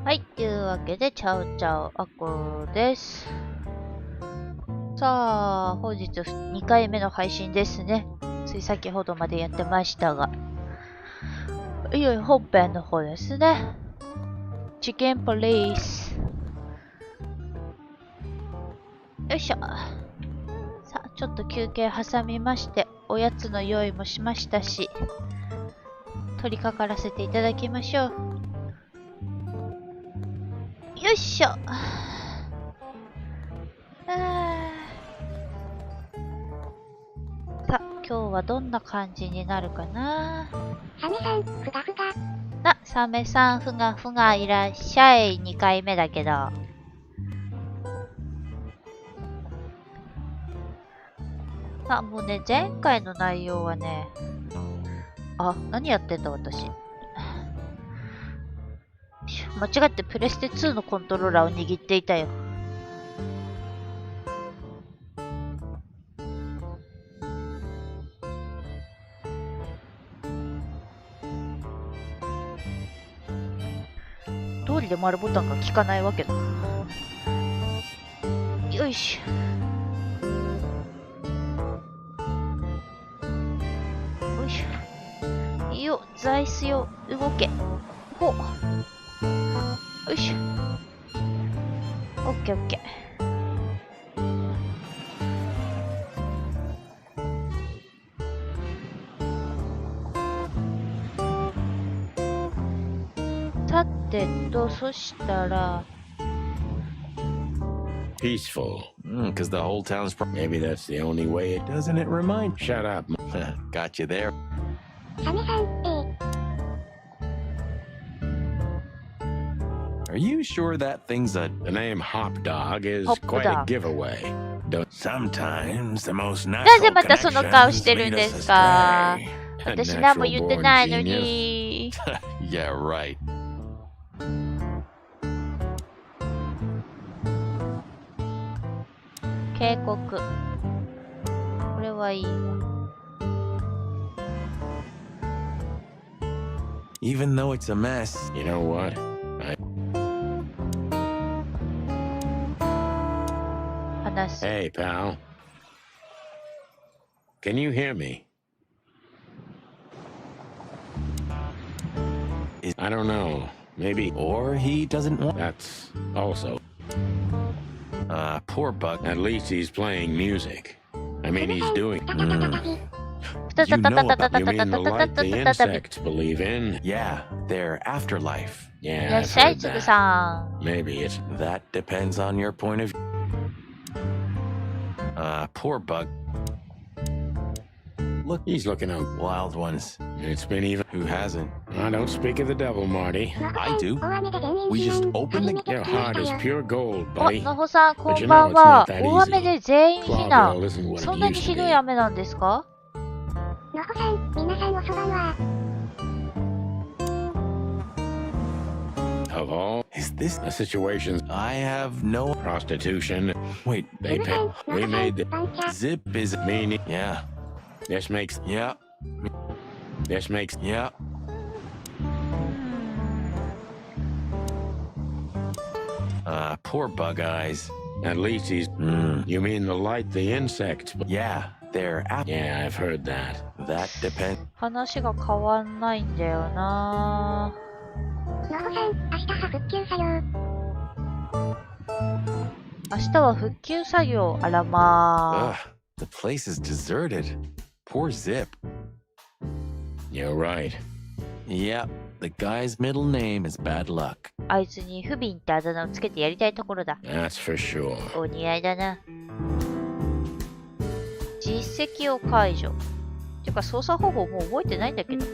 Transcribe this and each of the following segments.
はい、というわけで、チャウチャウアコです。さあ、本日2回目の配信ですね。つい先ほどまでやってましたが、いよいよ本編の方ですね。チキンプリース。よいしょ。さあ、ちょっと休憩挟みまして、おやつの用意もしましたし、取り掛からせていただきましょう。よいしょ。さあ、今日はどんな感じになるかな。サメさん、ふがふが。サメさん、ふがふがいらっしゃい。2回目だけど。もうね、前回の内容はね、何やってんだ私。間違ってプレステ2のコントローラーを握っていたよ。通りで丸ボタンが効かないわけだ。よいしょ。よいしょ。いいよ、座椅子よ、動け。ほっ。よいしょ。オッケーオッケー。さてと、そしたら、Peaceful. Because the whole town's maybe that's the only way it doesn't it remind. Shut up. Got you there. サメさん、Are you sure that thing's the name Hop Dog is Hop quite Dog. a giveaway? Sometimes the most なぜ natural またその顔し connections てるん lead で us すか？ astray. A 私何も natural 言って born ないの genius. に。Yeah, right. 警告。これはいいわ。Even though it's a mess, you know what? Hey, pal. Can you hear me? I don't know. Maybe. Or he doesn't want. That's also. Poor Buck. At least he's playing music. I mean, he's doing. You know about. You mean the light the insects believe in? Yeah, their afterlife. いら Yeah, っ I've しゃい、 heard つぐ that. さん。 Maybe it's that depends on your point of view. Poor Bug. Look, he's looking out wild ones. It's been even. Who hasn't? I don't speak of the devil, Marty. I do. We just open the. Your heart is pure gold, お、 buddy. のほさん、こ But ん you ば know ん it's は。 not that 大雨 easy. で全員避難。 Clawville isn't what そ it んなに used ひ to どい be. 雨なんですか？のほさん、皆さんおそばんは。Of all, is this the situation? I have no prostitution. Wait, they pay. We made the zip is meaning. Yeah. This makes. Yeah. This makes. Yeah. Poor Bug Eyes. At least he's. You mean the light the insects? Yeah, they're. Yeah, I've heard that. That depends. 話が変わんないんだよな。のほさん、明日は復旧作業。明日は復旧作業。あらま The place is deserted. Poor Zip. You're right. Yep, the guy's middle name is Bad Luck. あいつに不憫ってあだ名をつけてやりたいところだ。 That's for sure. お似合いだな。実績を解除。てか操作方法もう覚えてないんだけど。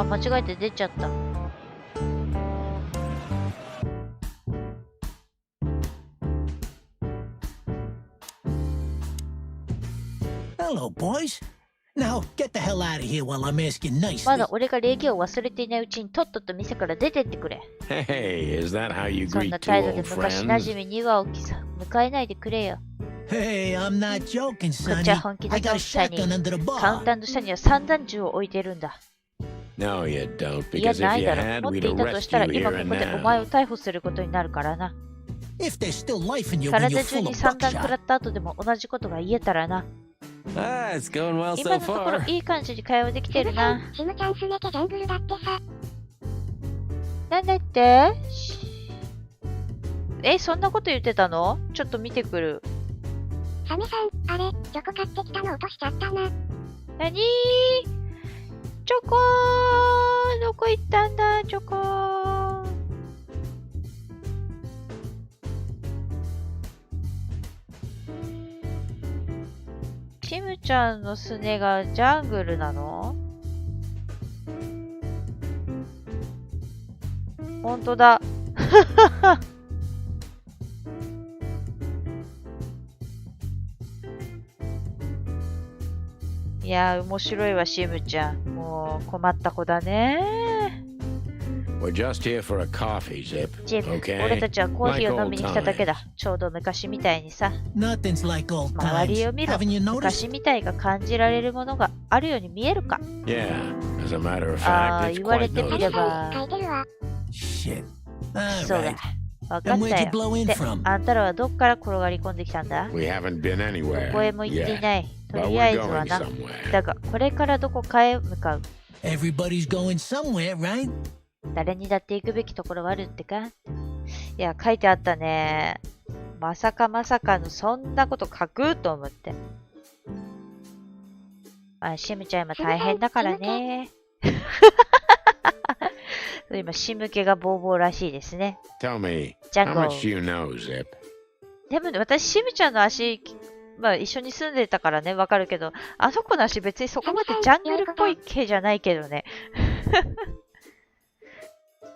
間違えて出ちゃった。Hello, boys. Now, get the hell out of here while I'm asking ま nicely. だ俺が礼儀を忘れていないうちにとっとと店から出てってくれ。 Hey, is that how you そん greet な two 態度で old 昔な friends? じみには起きさ、迎えないでくれよ。Hey, I'm not joking, こっちは Sonny. 本気 I で got と a っさに、 shotgun under the カウン bar. ターの下には散弾銃を置いてるんだ。 No, you don't, いや、 because な if い you だろ。 had, 持っ we'd ていたと arrest したら you 今 here こ and こでお now. 前を逮捕することになるからな。 If there's still life in you when 体 you're 中 full に of 散弾食ら buckshot. った後でも同じことが言えたらな。 Ah, it's going well 今 so のところ far. いい感じに会話できてるな。シムちゃんすねてジャングルだってさ。なんだってそんなこと言ってたの？ちょっと見てくる。サメさん、あれ、チョコ買ってきたの落としちゃったな。なにー？チョコーどこ行ったんだ、チョコー。シムちゃんのスネがジャングルなの？ほんとだ。いやー、面白いわ、シムちゃん。もう、困った子だね。 We're just here for a coffee, Zip. ジェフ、 Okay? 俺たちはコーヒーを飲みに来ただけだ。ちょうど昔みたいにさ。 Nothing's like old 周りを times. 見ろ。 Haven't you noticed? 昔みたいが感じられるものがあるように見えるか。 Yeah, as a matter of あ fact, あ、 it's 言われ quite てみれ noticeable. ば。書いてるわ。Shit. そうだ。 Alright. わか And っ where'd た you よ。 blow in で、 from? あんたらはどっから転がり込んできたんだ？ We haven't been ど anywhere こへも行ってい yet, ない。と but りあ we're えずは going な。 somewhere. だが、これからどこかへ向かう。 Everybody's going somewhere, right? 誰にだって行くべきところはあるってか？いや、書いてあったね。まさかまさかのそんなこと書くと思って。まあ、シムちゃん今大変だからね。今、シム系がボーボーらしいですね。 Tell me, ジャ how ンゴ much do you know, Zip? でもね、私、シムちゃんの足、まあ一緒に住んでたからね、わかるけど、あの子の足別にそこまでジャングルっぽい系じゃないけどね。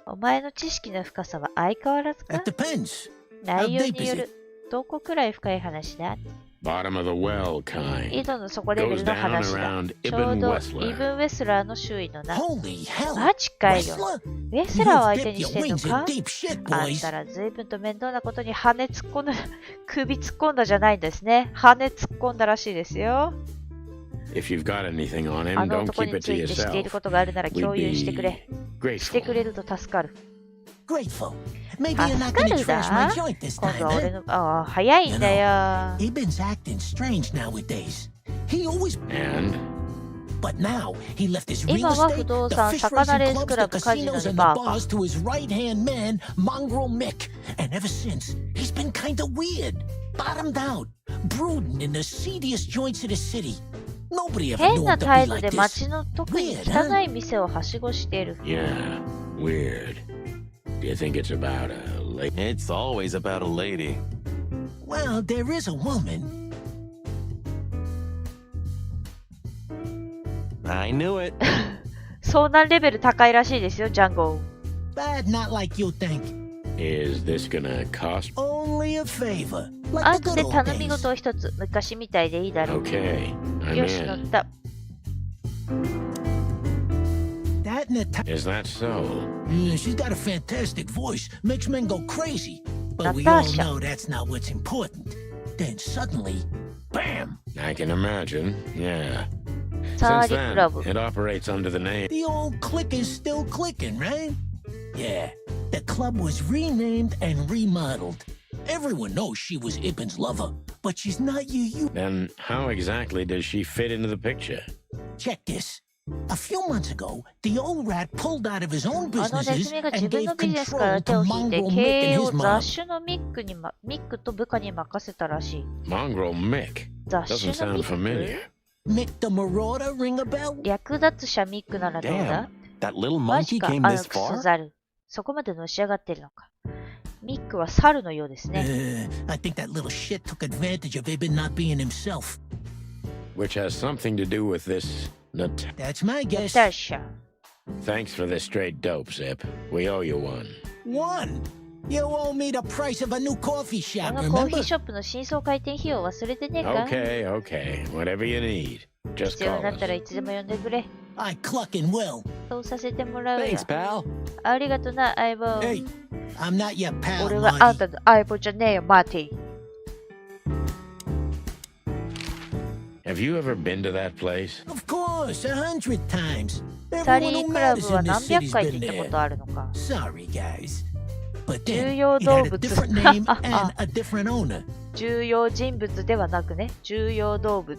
お前の知識の深さは相変わらずか？ It depends. 内容による。どこくらい深い話だ？ Bottom of the well kind. 井戸の底レベルの話だ。 Goes down around ちょうど Ibn イ Wessler. ブン・ウェスラーの周囲のな。 Holy hell. マジかよ。 Wrestler? ウェスラーを相手 You've に dipped して your んの wings か？ in deep shit, あん boys. たら随分と面倒なことに羽突っ込んだ、首突っ込んだじゃないんですね。羽突っ込んだらしいですよ。 If you've got anything on あ him, の don't 男 keep に it つ to いて知っている yourself. ことがあるなら We'd 共有してくれ。 be してく grateful. れると助かる。 Grateful. Maybe you're not gonna trash my joint this 今 time, 度は俺 eh? の、ああ、早いんだよ。 Ibn's acting strange nowadays. He always, And but now he left his real 今は estate, 不動 the 産、 fish 魚レー racing スク clubs, ラ the ブ、カジノ casinos に and バ the ーか。 bars to his right-hand man, Mongrel Mick. And ever since, he's been kinda weird, bottomed out, brooding in the seediest joints of the city. Nobody ever 変 knew な him to 態 be 度 like で this. 街の特に汚い店をはしごしている。 yeah, weird. Do you think it's about a lady? It's always about a lady. Well, there is a woman. I knew it. 遭難レベル高いらしいですよ、ジャンゴ。 But not like you think. Is this gonna cost? Only a favor. あ Like と the で good 頼 old み days. 事を一つ、昔みたいでいいだろう。 Okay, I'm よし、乗っ in. た。 That Natasha, Is that so? she's got a fantastic voice. Makes men go crazy. But we all Natasha. know that's not what's important. Then suddenly, bam! I can imagine. Yeah. サー Since リクラ then, ブ。 it operates under the name. The old click is still clicking, right? Yeah. The club was renamed and remodeled. Everyone knows she was Ibn's lover, but she's not you. Then how exactly does she fit into the picture? Check this. A few months ago, the old rat pulled out of his own あのネ businesses ズミが自 and 分の gave ビジネスから control 手 to を引いて Mongrel 経 Mick 営 and を his 雑 mob. 種のミックと部下に任せたらしい。 Mongrel Mick. 雑 Doesn't 種の sound ミッ familiar. ク Mick the Marauder, ring a bell? 略奪者ミックならどうだ？ Damn, that little マジ monkey か、 came あの this クソ far? ザル。そこまでのし上がってるのか。ミックは猿のようですね。I think that little shit took advantage of Ibn not being himself. Which has something to do with this. That's my ネ guess. タシャ。 Thanks for this straight dope, Zip. We owe you one. One. You owe me the price of a new coffee こ shop, のコーヒー remember? ショップの新装開店費用忘れてねえか？ Okay, okay. Whatever you need. Just 必要に call なったら us. いつでも呼んでくれ。 I cluck and will. そうさせてもらうよ。 Thanks, pal. ありがとな、相棒。 Hey, I'm not your pal, 俺はあん Marty. たの相棒じゃねえよ、マーティ。Have you ever been to that place? Of course, 100 times. サリ Everyone ー who クラブ matters は in 何 this 百 city's 回って been 行ったこ there. とあるのか。 Sorry, guys. But 重 then, 要 it 動 had a 物。 different name and a different owner. 重要人物ではなくね、重要動物。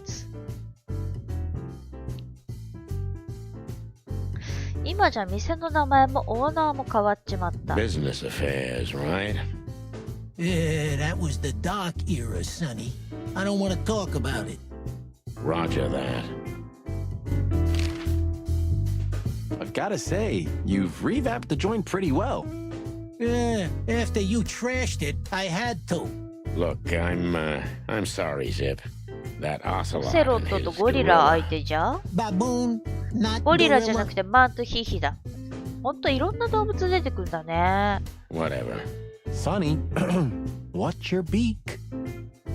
今じゃ店の名前もオーナーも変わっちまった。 Business affairs, right? Yeah, that was the dark era, Sonny. I don't want to talk about it. Roger that. I've gotta say, you've revamped the joint pretty well. Yeah, after you trashed it, I had to. Look, I'm sorry, Zip. That オ ocelot セロ and ットと his ゴリラ gorilla. 相手じゃ Baboon, not ゴリラじゃなく gorilla. てマンとヒヒだ。ほんといろんな動物出てくんだね。 Whatever. Sonny, what's your beak?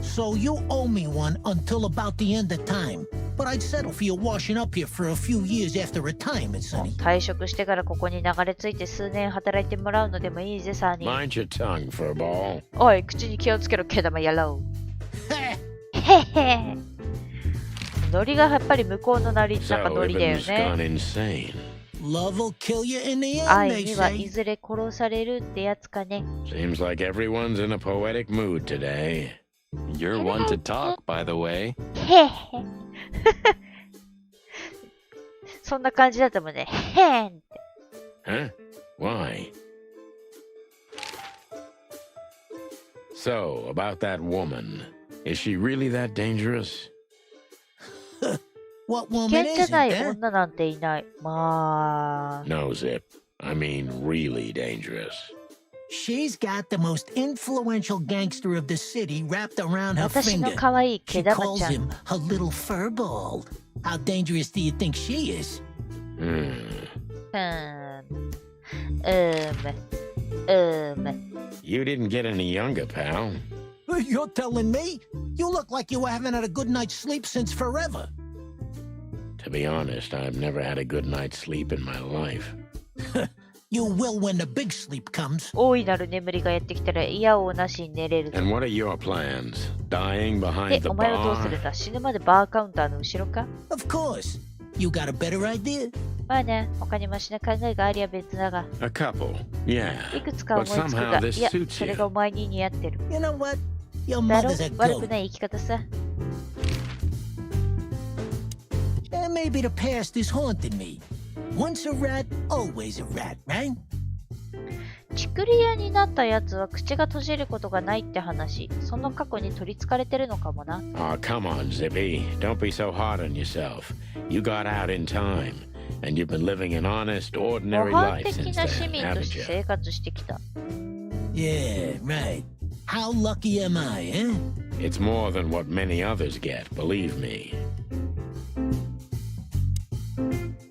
So you owe me one until about the end of time. But I'd settle for you washing up here for a few years after retirement, Sonny. 退職してからここに流れ着いて数年働いてもらうのでもいいぜ、サニー。 Mind your tongue, furball. おい、口に気をつけろ、毛玉野郎。 Ha! へへ。ノリがやっぱり向こうのなり、なんか So ノリだよ Ibn's ね。 gone insane. Love will kill you in the end, 愛 they にはい say. ずれ殺されるってやつかね。 Seems like everyone's in a poetic mood today. You're one to talk, by the way. へへ。そんな感じだったもんね。へんって。 Huh? Why? So, about that woman. Is she really that dangerous? What 危 woman 険じゃ isn't, ない huh? 女なんていない。まあ。 No, Zip. I mean really dangerous. She's got the most influential gangster of the city wrapped around her 私の finger. 可愛い She 毛玉 calls ちゃん。 him her little furball. How dangerous do you think she is? Hmm. うむ。You didn't get any younger, pal. You're telling me? You look like you haven't had a good night's sleep since forever. To be honest, I've never had a good night's sleep in my life. You will when the big sleep comes. 大いなる眠りがやってきたら嫌をなしに寝れる。 And what are your plans? Dying で behind、the お前はどうするん bar? だ？死ぬまでバーカウンターの後ろか？ Of course. You got a better idea? まあね、他にマシな考えがありゃ別だが、 A couple, yeah. いくつか思いつく But somehow が、 this いや、 suits それ you. がお前に似合ってる。 You know what? Your だろ？ mother's a 悪く goat. ない生き方さ。 And maybe the past is haunting me. Once a rat, always a rat, right? チクリアになったやつは口が閉じることがないって話。その過去に取り憑かれてるのかもな。 Oh, come on, Zippy. Don't be so hard on yourself. You got out in time, and you've been living an honest, 模 ordinary 範 life 的 since な市 then, 民と haven't して you? 生活してきた。 Yeah, right. How lucky am I, eh? It's more than what many others get, believe me.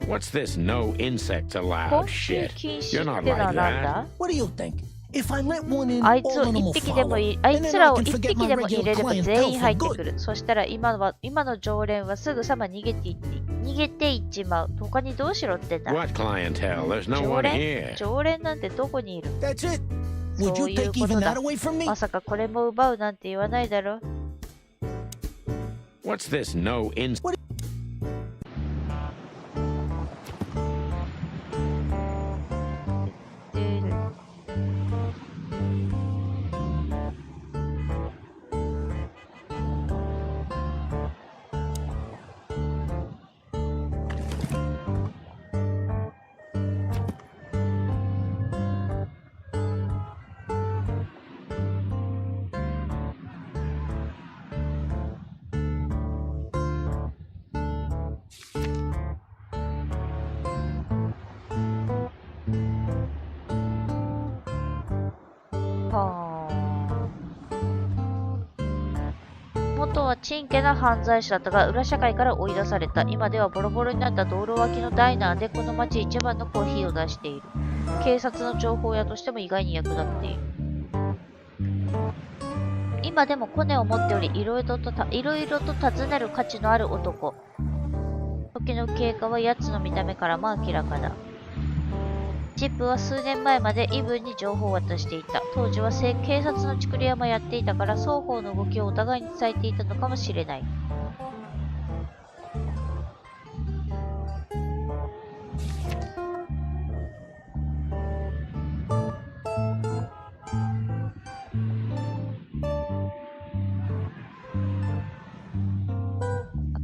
What's this no insects 昆 allowed 虫 shit? 禁止 You're っ not てのは like なん that. だ？ What do you think? If I let one in, あいつ all を of them 一 will 匹でもい follow. い、あい And つ then ら I を can 一 forget 匹 my でも入 regular れれば clientele 全員 for 入ってく good. る。そしたら今の常連はすぐさま逃げていっちまう。他にどうしろってんだ？ What clientele? There's no 常 one 連 here. 常連なんてどこにいる？ That's it. そ Would う you いう take こと even だ that。away from me? まさかこれも奪うなんて言わないだろ。 What's this no insects? 元はちんけな犯罪者だったが裏社会から追い出された。今ではボロボロになった道路脇のダイナーでこの町一番のコーヒーを出している。警察の情報屋としても意外に役立っている。今でもコネを持っており、いろいろと尋ねる価値のある男。時の経過は奴の見た目からも明らかだ。チップは数年前までイブンに情報を渡していた。当時は警察のチクリアもやっていたから双方の動きをお互いに伝えていたのかもしれない。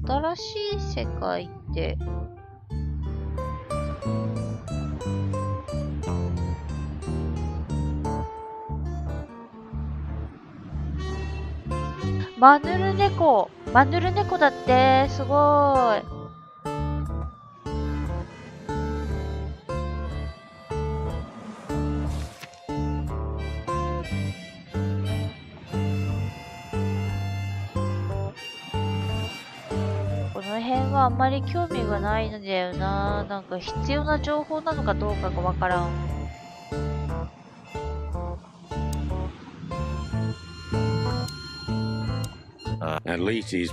新しい世界ってマヌルネコだって、すごい。この辺はあんまり興味がないんだよな。なんか必要な情報なのかどうかがわからん。At least he's.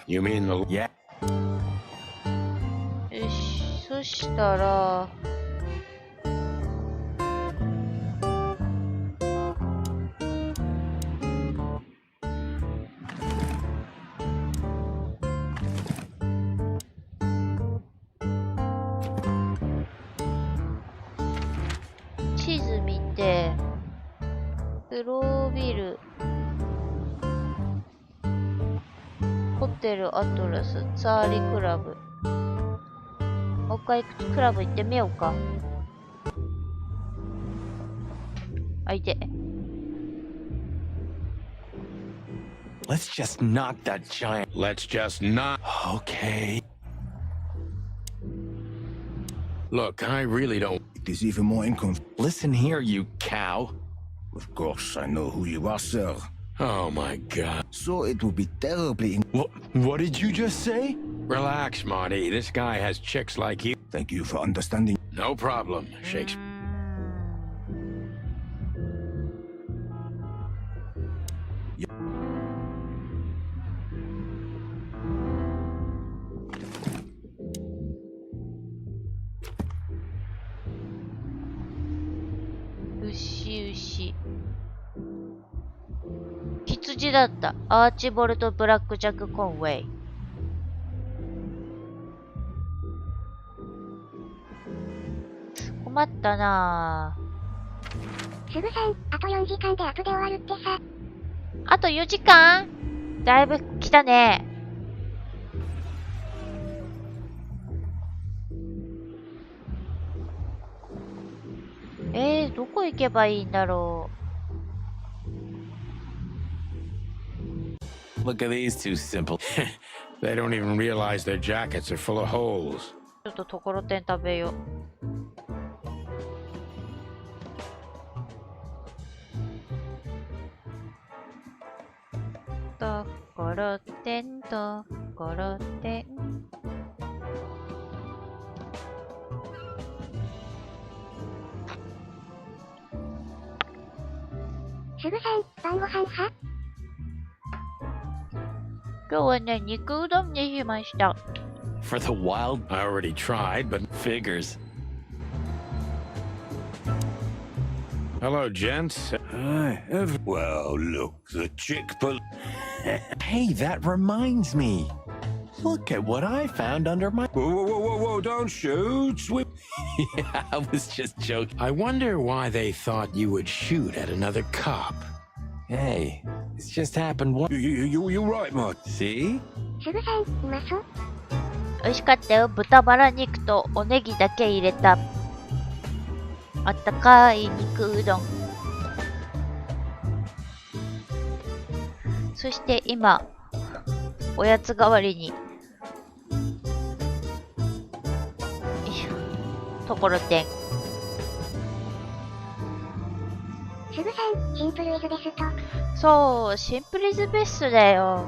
You mean the. Yeah. よし、そしたら。地図見て、プロビル。ホテルアトラス、ツァーリクラブ。もう一回クラブ行ってみようか。あ、いて。Let's just knock that giant. Let's just not. Okay. Look, I really don't. It is even more inconvenient. Listen here, you cow. Of course, I know who you are, sir. Oh my god. So it would be terribly. What did you just say? Relax, Marty. This guy has chicks like you. Thank you for understanding. No problem, Shakespeare. 牛。羊だった。アーチボルト・ブラック・ジャック・コンウェイ。困ったなぁ。すぐさん、あと4時間でアップで終わるってさ。あと4時間？だいぶ来たね。どこ行けばいいんだろう。Look at these two simple. They don't even realize their jackets are full of holes. ちょっとところてん食べよう。ところてん。すぐさん、晩ご飯派？今日はね、肉うどんにしました。For the wild, I already tried, but figures. Hello, gents. Well, look, the chick pull. Hey, that reminds me. Look at what I found under my. Whoa, don't shoot. Yeah, I was just joking. I wonder why they thought you would shoot at another cop. Hey, it's just happened once. You're right, Mark. See? すぐさん、うまそう。美味しかったよ。豚バラ肉とおネギだけ入れた。あったかい肉うどん。そして今、おやつ代わりに、ところてん。すぐさん、シンプルイズベスト。そう、シンプルイズベストだよ。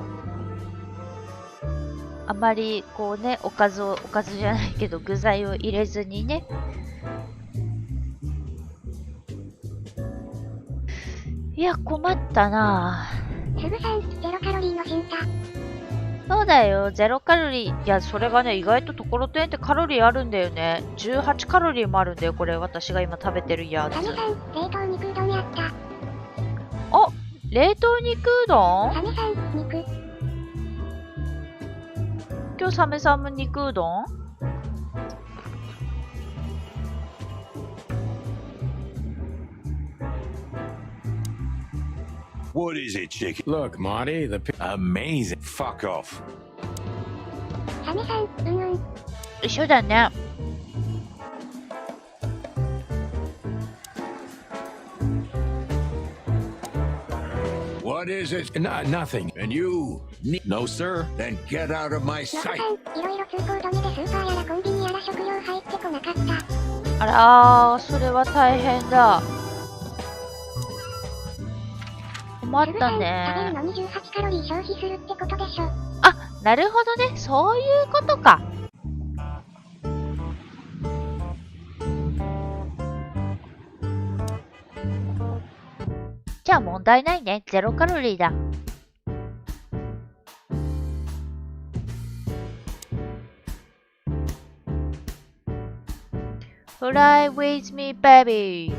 あまりこうね、おかずじゃないけど具材を入れずにね。いや、困ったなぁ。すぐさん、0カロリーのヒンタ。そうだよ、0カロリー。いや、それがね、意外とところてんってカロリーあるんだよね。18カロリーもあるんだよ、これ。私が今食べてるやつ。サメさん、冷凍肉うどんやった。あ、冷凍肉うどん？サメさん、肉。今日サメさんも肉うどん？What is it, chicken? Look, Marty, Amazing. Fuck off. サメさん、一緒だね。What is it? nothing. And you? No, sir. Then get out of my ヨコ sight. さん、いろいろ通行止めでスーパーやらコンビニやら食料入ってこなかった。あらー、それは大変だ。困った食べね。るのに18カロリー消費するってことでしょ。あ、なるほどね。そういうことか。じゃあ問題ないね。0カロリーだ。Fly with me, baby.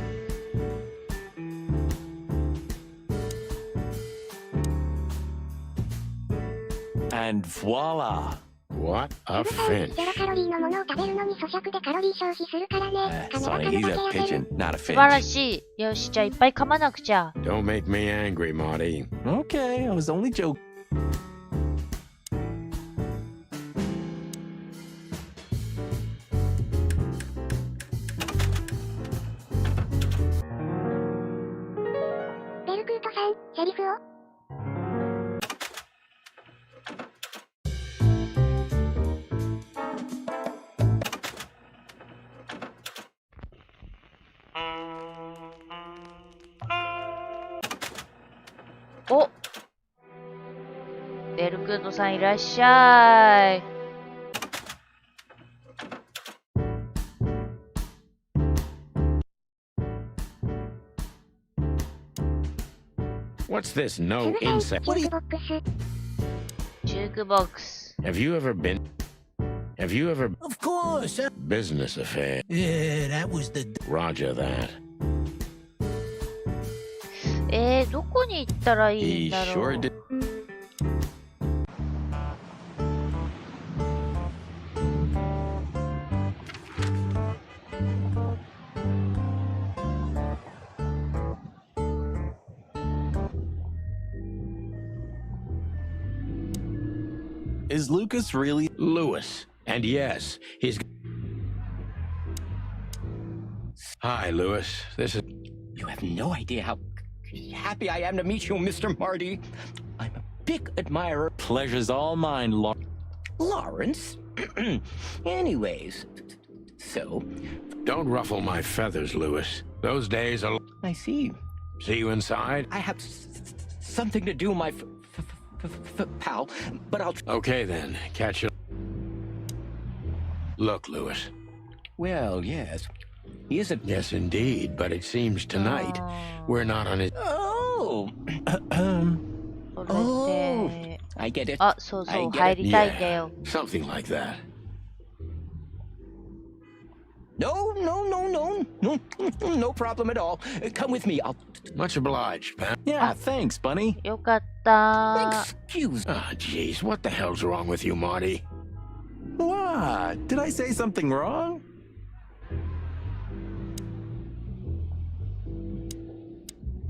And voila. What a サメ finch. さん、0カロリーのものを食べるのに咀嚼でカロリー消費するからね。カメラ Sonny, カメ he's だ a けやべる。 pigeon, not a 素晴ら finch. しい。よし、じゃあいっぱい噛まなくちゃ。 Don't make me angry, Marty. Okay, I was only joking. ベルクートさん、セリフを。お、ベルクートさんいらっしゃい。What's this? す No ぐさん、 insect. ジュークボックス。ジュークボックス。 Have you ever Of course. business affair? Yeah, that was the. Roger that. どこに行ったらいい He んだろ sure う。 did. Is Lucas really? Lewis. And yes, he's. Hi, Lewis. This is. You have no idea how happy I am to meet you, Mr. Marty. I'm a big admirer. Pleasure's all mine, Lawrence? Anyways, so, Don't ruffle my feathers, Lewis. Those days are. I see. See you inside? I have something to do, my pal, but I'll... Okay, then. Catch you. Look, Lewis. Well, yes. He isn't... Yes, indeed. But it seems tonight we're not on his. Oh! それで、 I get it. あ、そうそう、 I get it. 入りたいんだよ。 Something like that. No, no problem at all. Come with me. I'll... Much obliged, pal. Yeah, thanks, Bunny. よかった。 Excuse me. Ah, jeez. What the hell's wrong with you, Marty? What? Did I say something wrong?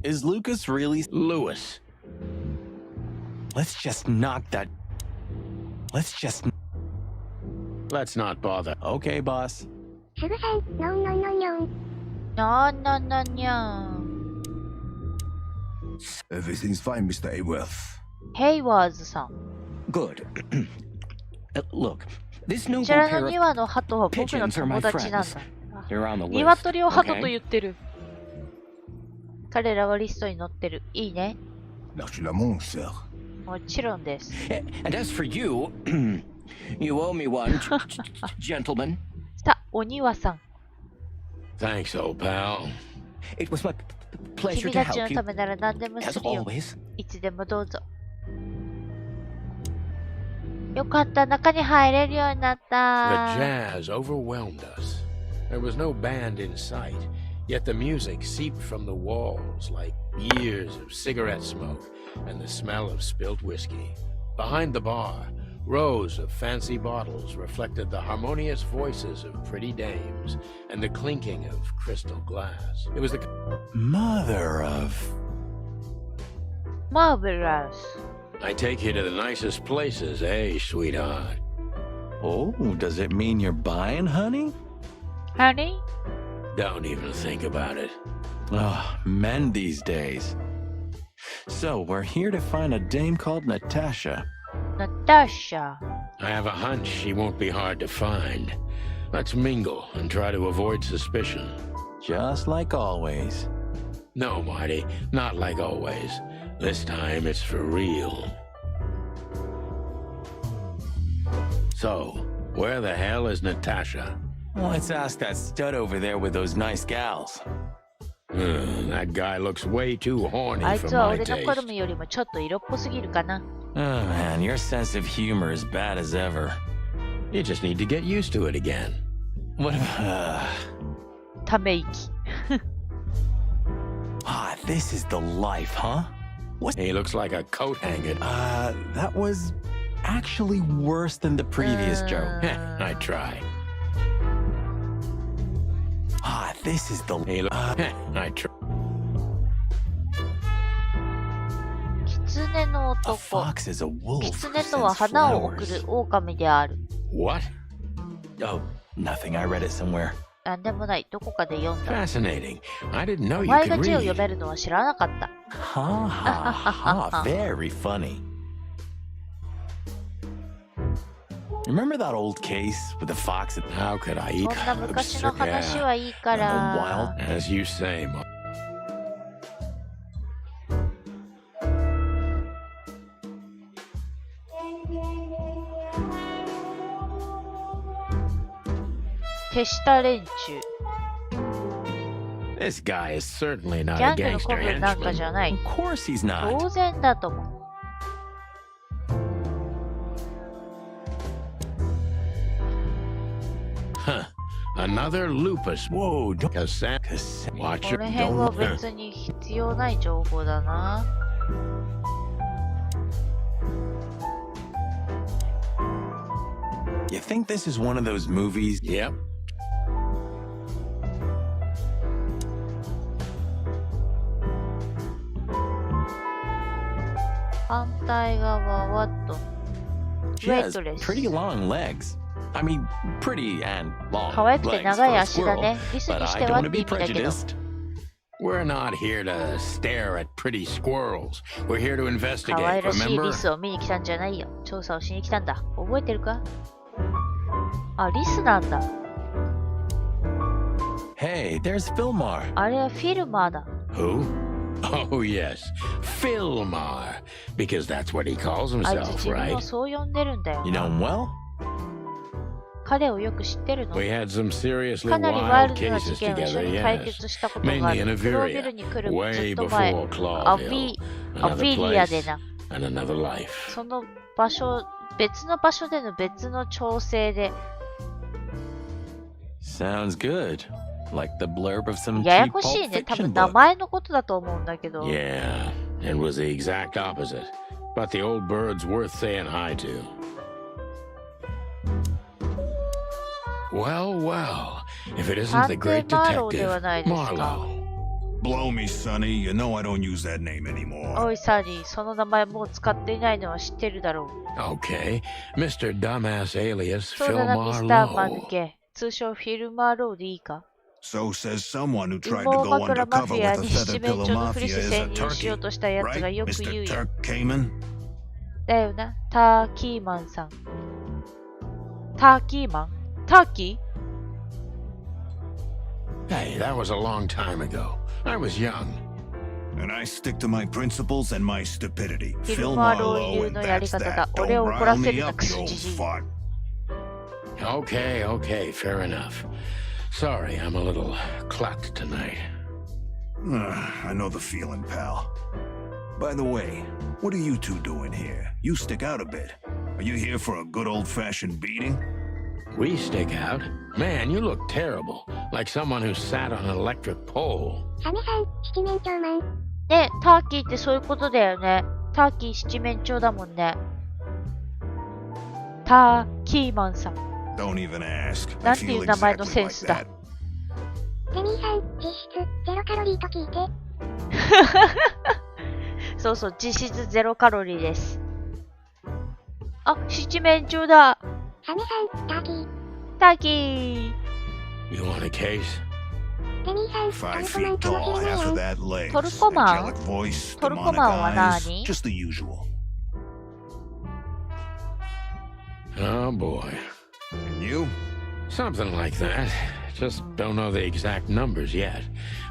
Is Lucas really? Lewis. Let's just knock that. Let's just. Let's not bother. Okay, boss. すぐさん、ノンノンノンニョン。なんなんなんにゃん。 Everything's fine, Mr. Aworth. ヘイワーズさん。 Good. Look, this こ noble ちら pair の of 2羽の鳩は僕の友達なんだ。 they're on the list. 鶏を鳩と okay? 言ってる。彼らはリストに載ってる。いいね。 L'argent, sir. もちろんです。 And as for you, you owe me one, gentlemen. さあ、お庭さん。 Thanks, old pal. It was my pleasure 君 to たちの help you, ためなら何でも as するよ。 always. いつでもどうぞ。よかった、中に入れるようになっ The た。 jazz overwhelmed us. There was no band in sight, yet the music seeped from the walls like years of cigarette smoke and the smell of spilt whiskey. Behind the bar, rows of fancy bottles reflected the harmonious voices of pretty dames and the clinking of crystal glass. It was the Mother of... マーベラス。 I take you to the nicest places, eh, sweetheart? Oh, does it mean you're buying, honey? Honey? Don't even think about it. Oh, men these days. So, we're here to find a dame called Natasha. ナターシャ。 I have a hunch she won't be hard to find. Let's mingle and try to avoid suspicion. Just like always. No, Marty, not like always. This time it's for real. So, where the hell is Natasha? Let's ask that stud over there with those nice gals. That guy looks way too あ horny い for つは my 俺の好 taste. みよりもちょっと色っぽすぎるかな。 Oh man, your sense of humor is bad as ever. You just need to get used to it again. What? ため息。 This is the life, huh? He looks like a coat hanger. That was actually worse than the previous joke. I try. This is the... He I try. 狐の A 男。 fox is a wolf. 狐とは花を送る狼である。 What? Oh, nothing. I read it somewhere. なんでもない。どこかで読んだ。 Fascinating. I didn't know お you 前が could 字を読 read. めるのは知らなかった。 Ha ha ha. Very funny. Remember that old case with the fox? How could I eat? そんな昔の話 Yeah, はいいか A ら。 wild... as you say. 手下連中。 This guy is certainly ギ not ャ a ングの子 gangster 分なんかじ henchman. ゃない。 Of course he's not. 当然だと思う。 Huh. Another lupus. Whoa, don't... Cassette. Watch こ your の辺は don't. 別に必要ない情報だな。 You think this is one of those movies? Yep. 反対側はと。 She has Weightless. pretty long legs. I mean, pretty and long 可愛くて legs 長 for い a 足だ squirrel. ね。リス But にし I て don't は want って to 意 be 味だけど。 prejudiced. We're not here to stare at pretty squirrels. We're here to 可愛 investigate, らしい remember? リスを見に来たんじゃないよ。調査をしに来たんだ。覚えてるか？あ、リスなんだ。 Hey, there's Fillmar. あれはフィルマーだ。 Who? Oh, yes. Philmar. Because that's what he calls あいつ himself, 自分 right? をそう呼んでるんだよ You know な。 him well? 彼をよく知ってるの。 We had some seriously かなりワイ wild ルドな事 cases 件を一緒 together, に解 yes. 決したことがあ Mainly in る。クロービル Averia, に来るず way っと前、 before ア Clawville. ビ Another リアで place な。 and another life. その場所、別の場所での別の調整で、 Sounds good. Like the blurb of some やや cheap こしい pulp ね。多 fiction 分名 book. 前のことだと思うんだけど。 Yeah, it was the exact opposite. But the old bird's worth saying hi to. Well, well, if it isn't the great 探偵マーローでは detective, ないですか。 Marlowe. Blow me, Sonny. You know I don't use that name anymore. おいサリー、その名前もう使っていないのは知ってるだろう。 Okay, Mr. Dumbass alias そうだな、ミ Philmar スター・マヌ Lowe. ケ。通称フィルマーローでいいか？ So says someone who 羽 tried to 毛 go 枕マフ undercover ィア with に the 七 feather 面 pillow 鳥のふり mafia して is 潜 a 入しよう turkey. としたやつが Right, よく言う Mr. よ。 Turk Cayman? だよな、ターキーマンさん。ターキーマン？ターキ Hey, that was a long time ago. I was young. And I stick to my principles and my stupidity. フィル Phil マーロー Marlowe, 流 and のやり that's 方だ。 that. 俺を Don't 怒ら rile せ me るな、 up, ク you ソ old じじい。 fart. Okay, okay, fair enough. Sorry, I'm a little clucked tonight. I know the feeling, pal. By the way, what are you two doing here? You stick out a bit. Are you here for a good old-fashioned beating? We stick out. Man, you look terrible. Like someone who sat on an electric pole. サメさん、七面鳥マン。ね、ターキーってそういうことだよね。ターキー七面鳥だもんね。ターキーマンさん。Don't even ask. なんていう名前のセンスだ。レミーさん、実質ゼロカロリーと聞いて。そうそう、実質ゼロカロリーです。あ、七面鳥だ。サメさん、ターキー。ターキー。You want a case? レミーさん、 5 トル feet コマンかも tall, しれない half や of ん。 that legs, トルコマン angelic voice, トルコ demonic マンは eyes, 何？ just the usual. Oh boy. And you? Something like that. Just don't know the exact numbers yet.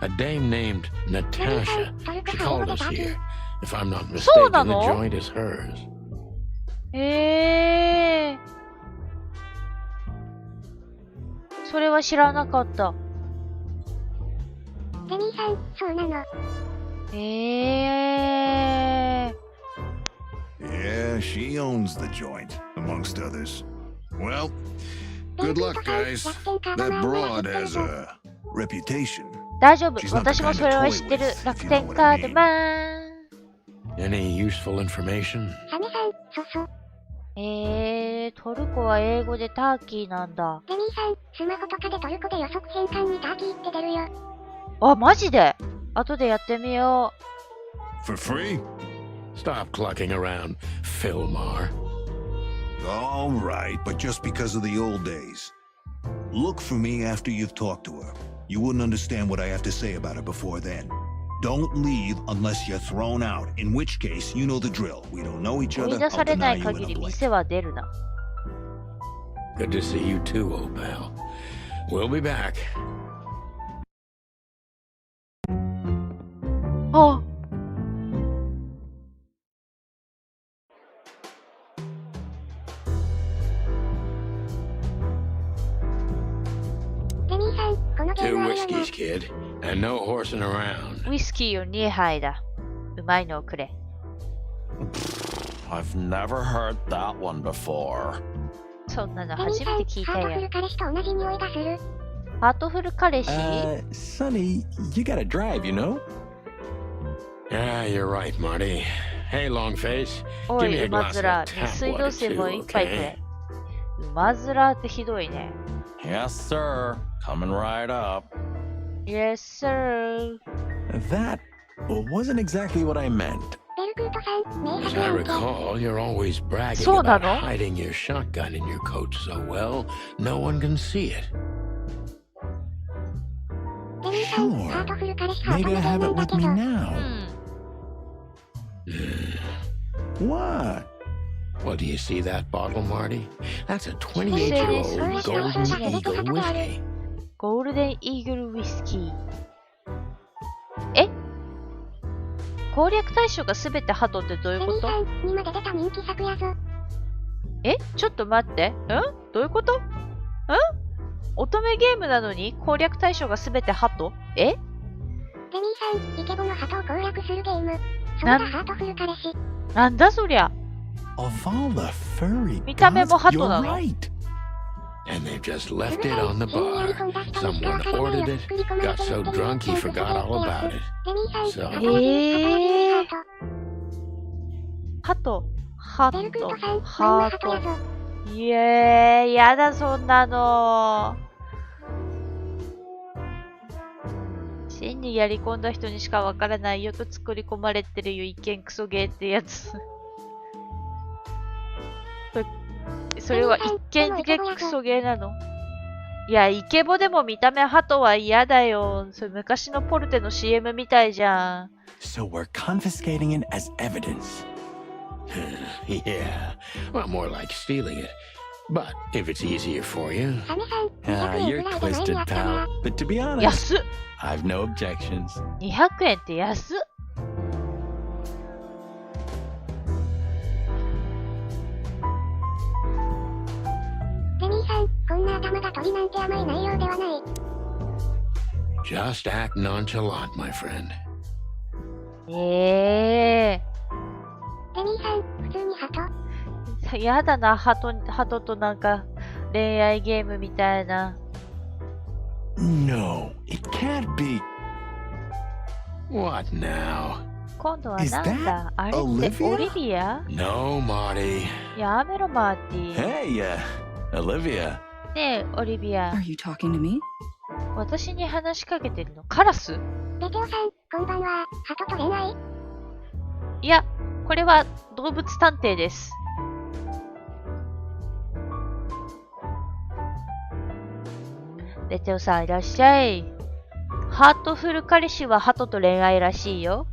A dame named Natasha. She called us here. If I'm not mistaken, the joint is hers. それは知らなかった。レミーさん、そうなの。Yeah, she owns the joint, amongst others. Well, good luck, guys. That broad has a reputation. 大丈夫。私もそれは知ってる。楽天カードマン。Any useful information? サメさん、そうそう。トルコは英語でターキーなんだ。レミーさん、スマホとかでトルコで予測変換にターキーって出るよ。あ、マジで？後でやってみよう。 For free? Stop clucking around, Philmar. All right, but just because of the old days. Look for me after you've talked to her. You wouldn't understand what I have to say about her before then. Don't leave unless you're thrown out, in which case, you know the drill. We don't know each 追 other. い出さ I'll れな deny い you in 限 a り blink. 店は出るな。Good to see you too, old pal. We'll be back. あ、レミーさん、このゲー Two ムあるよな。 whiskeys, kid, and no horsing around. ウイスキーを2杯だ。うまいのをくれ。I've never heard that one before. そんなのレミーさん、初めて聞いたハートフよ。ル彼氏と同じ匂いがする。ハートフル彼氏？ Sonny, you gotta drive, you know? Yeah, you're right, Marty. Hey, Longface, お give me い、 a 馬 glass 面 of に tap 水道 water 水も too, 一杯くれ okay?。馬面ってひどいね。Yes, sir. Coming right up. Yes, sir. That wasn't exactly what I meant. ベルクートさん、名 As 作 I 案件。 recall, you're always bragging そうな about の？ hiding your shotgun in your coat so well, no one can see it. レミーさん、 Sure. ハートフル彼氏ハー Maybe ト I の have ゲー it ムだ with け me ど。う now. ん。 What? Well, do you see that bottle, Marty? That's a Serious? 28-year-old Golden Eagle whiskey. ゴールデンイーグルウイスキー。え？攻略対象がすべて鳩ってどういうこと？レミーさん、にまで出た人気作やぞ。え？ちょっと待って。どういうこと？乙女ゲームなのに攻略対象がすべて鳩？え？レミーさん、イケボの鳩を攻略するゲーム。それがハートフル彼氏。なんだそりゃ。 Of all the furry 見た目も gods, 鳩 you're なの？ right. And they've just left it on the bar. Someone ordered it, got so drunk he forgot all about it. レミーさん、 So- ハトラジハート。鳩、ベルクートさん、ハーマンハトやト。ぞ。イエーイ、やだそんなの。真にやり込んだ人にしかわからないよく作り込まれてるよ、一見クソゲーってやつ。それは一見でクソゲーなの？いや、イケボでも見た目ハトは嫌だよ。それ昔のポルテの CM みたいじゃん。 So we're confiscating it as evidence. Yeah, well, more like stealing it. But if it's easier for you. サメさん、200 円 You're ぐらいで前に twisted, あったな。 pal. But to be honest, 安っ！ I've no objections. 200円って安っ！レミーさん、こんな頭が鳥なんて甘い内容ではない。 Just act nonchalant, my friend. ええレミーさん、普通にハト。やだな、鳩となんか恋愛ゲームみたいな。No, it can't be. What now? 今度はなん Is だ that あれって Olivia? オリビア No, Marty. やめろ、マーティ。 Hey, Olivia. ねえ、オリビア Are。you talking to me? 私に話しかけてるのカラス？ベテオさん、こんばんは。鳩と恋愛？いや、これは動物探偵です。ベテオさんいらっしゃい。ハートフル彼氏は鳩と恋愛らしいよ。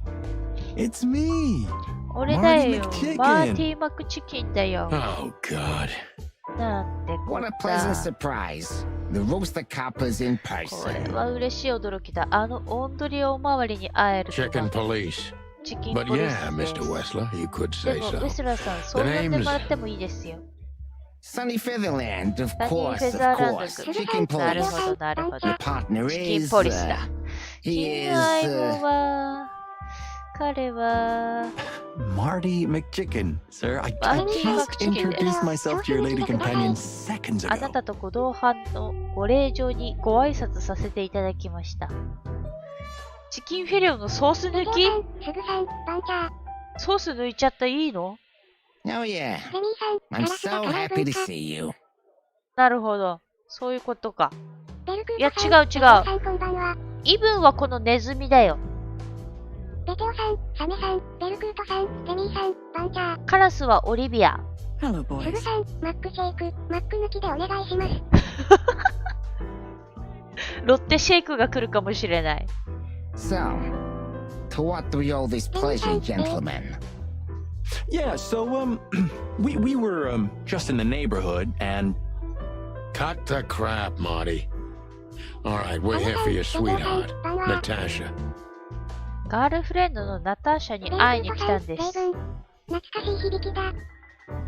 It's me. 俺だよ。 Marty McChicken マーティ・マクチキンだよ。 Oh, God. なんてこ What a っ pleasant た。 surprise. The roaster coppers in こ person. れは嬉しい驚きだ。あのオンドリおまわりに会えるとは。 Chicken police. チキン But ポリス yeah, です Mr. Wessler, you could で say も、ウェ so. スラーさん、そう呼んでもらってもいいですよ。 Sunny Featherland, of サニー course, フェ of ザーランド course. 君。 Chicken なる police. ほど、なるほど。 Your partner チキン is. ポリスだ。 He 親 is. 愛語は、彼は、 Marty McChicken. Sir, I Marty just McChicken. introduced myself to your lady companion seconds あな ago. たとご同伴のご令状にご挨拶させていただきました。チキンフィレオのソース抜きベテオさん、すぐさん、バンチャー。ソース抜いちゃったいいの？ Oh, yeah. ゼミーさん、 I'm カラスが so 辛い happy 文 to 化。 see you. なるほど。そういうことか。ベルクーいや、トさん、違う違うベテオさん、こんばんは。イブンはこのネズミだよ。ベテオさん、サメさん、ベルクートさん、ゼミーさん、バンチャー。カラスはオリビア。 Hello, すぐ boys. さん、マックシェイク、マック抜きでお願いします。ロッテシェイクが来るかもしれない。 So, to what do we owe this pleasure, gentlemen? Yeah, so we were just in the neighborhood and Cut the crap, Marty. All right, we're here for your sweetheart, Natasha. ガールフレンドのナターシャにベルク会いにートさん、来たんです。レイブン。懐かしい響きだ。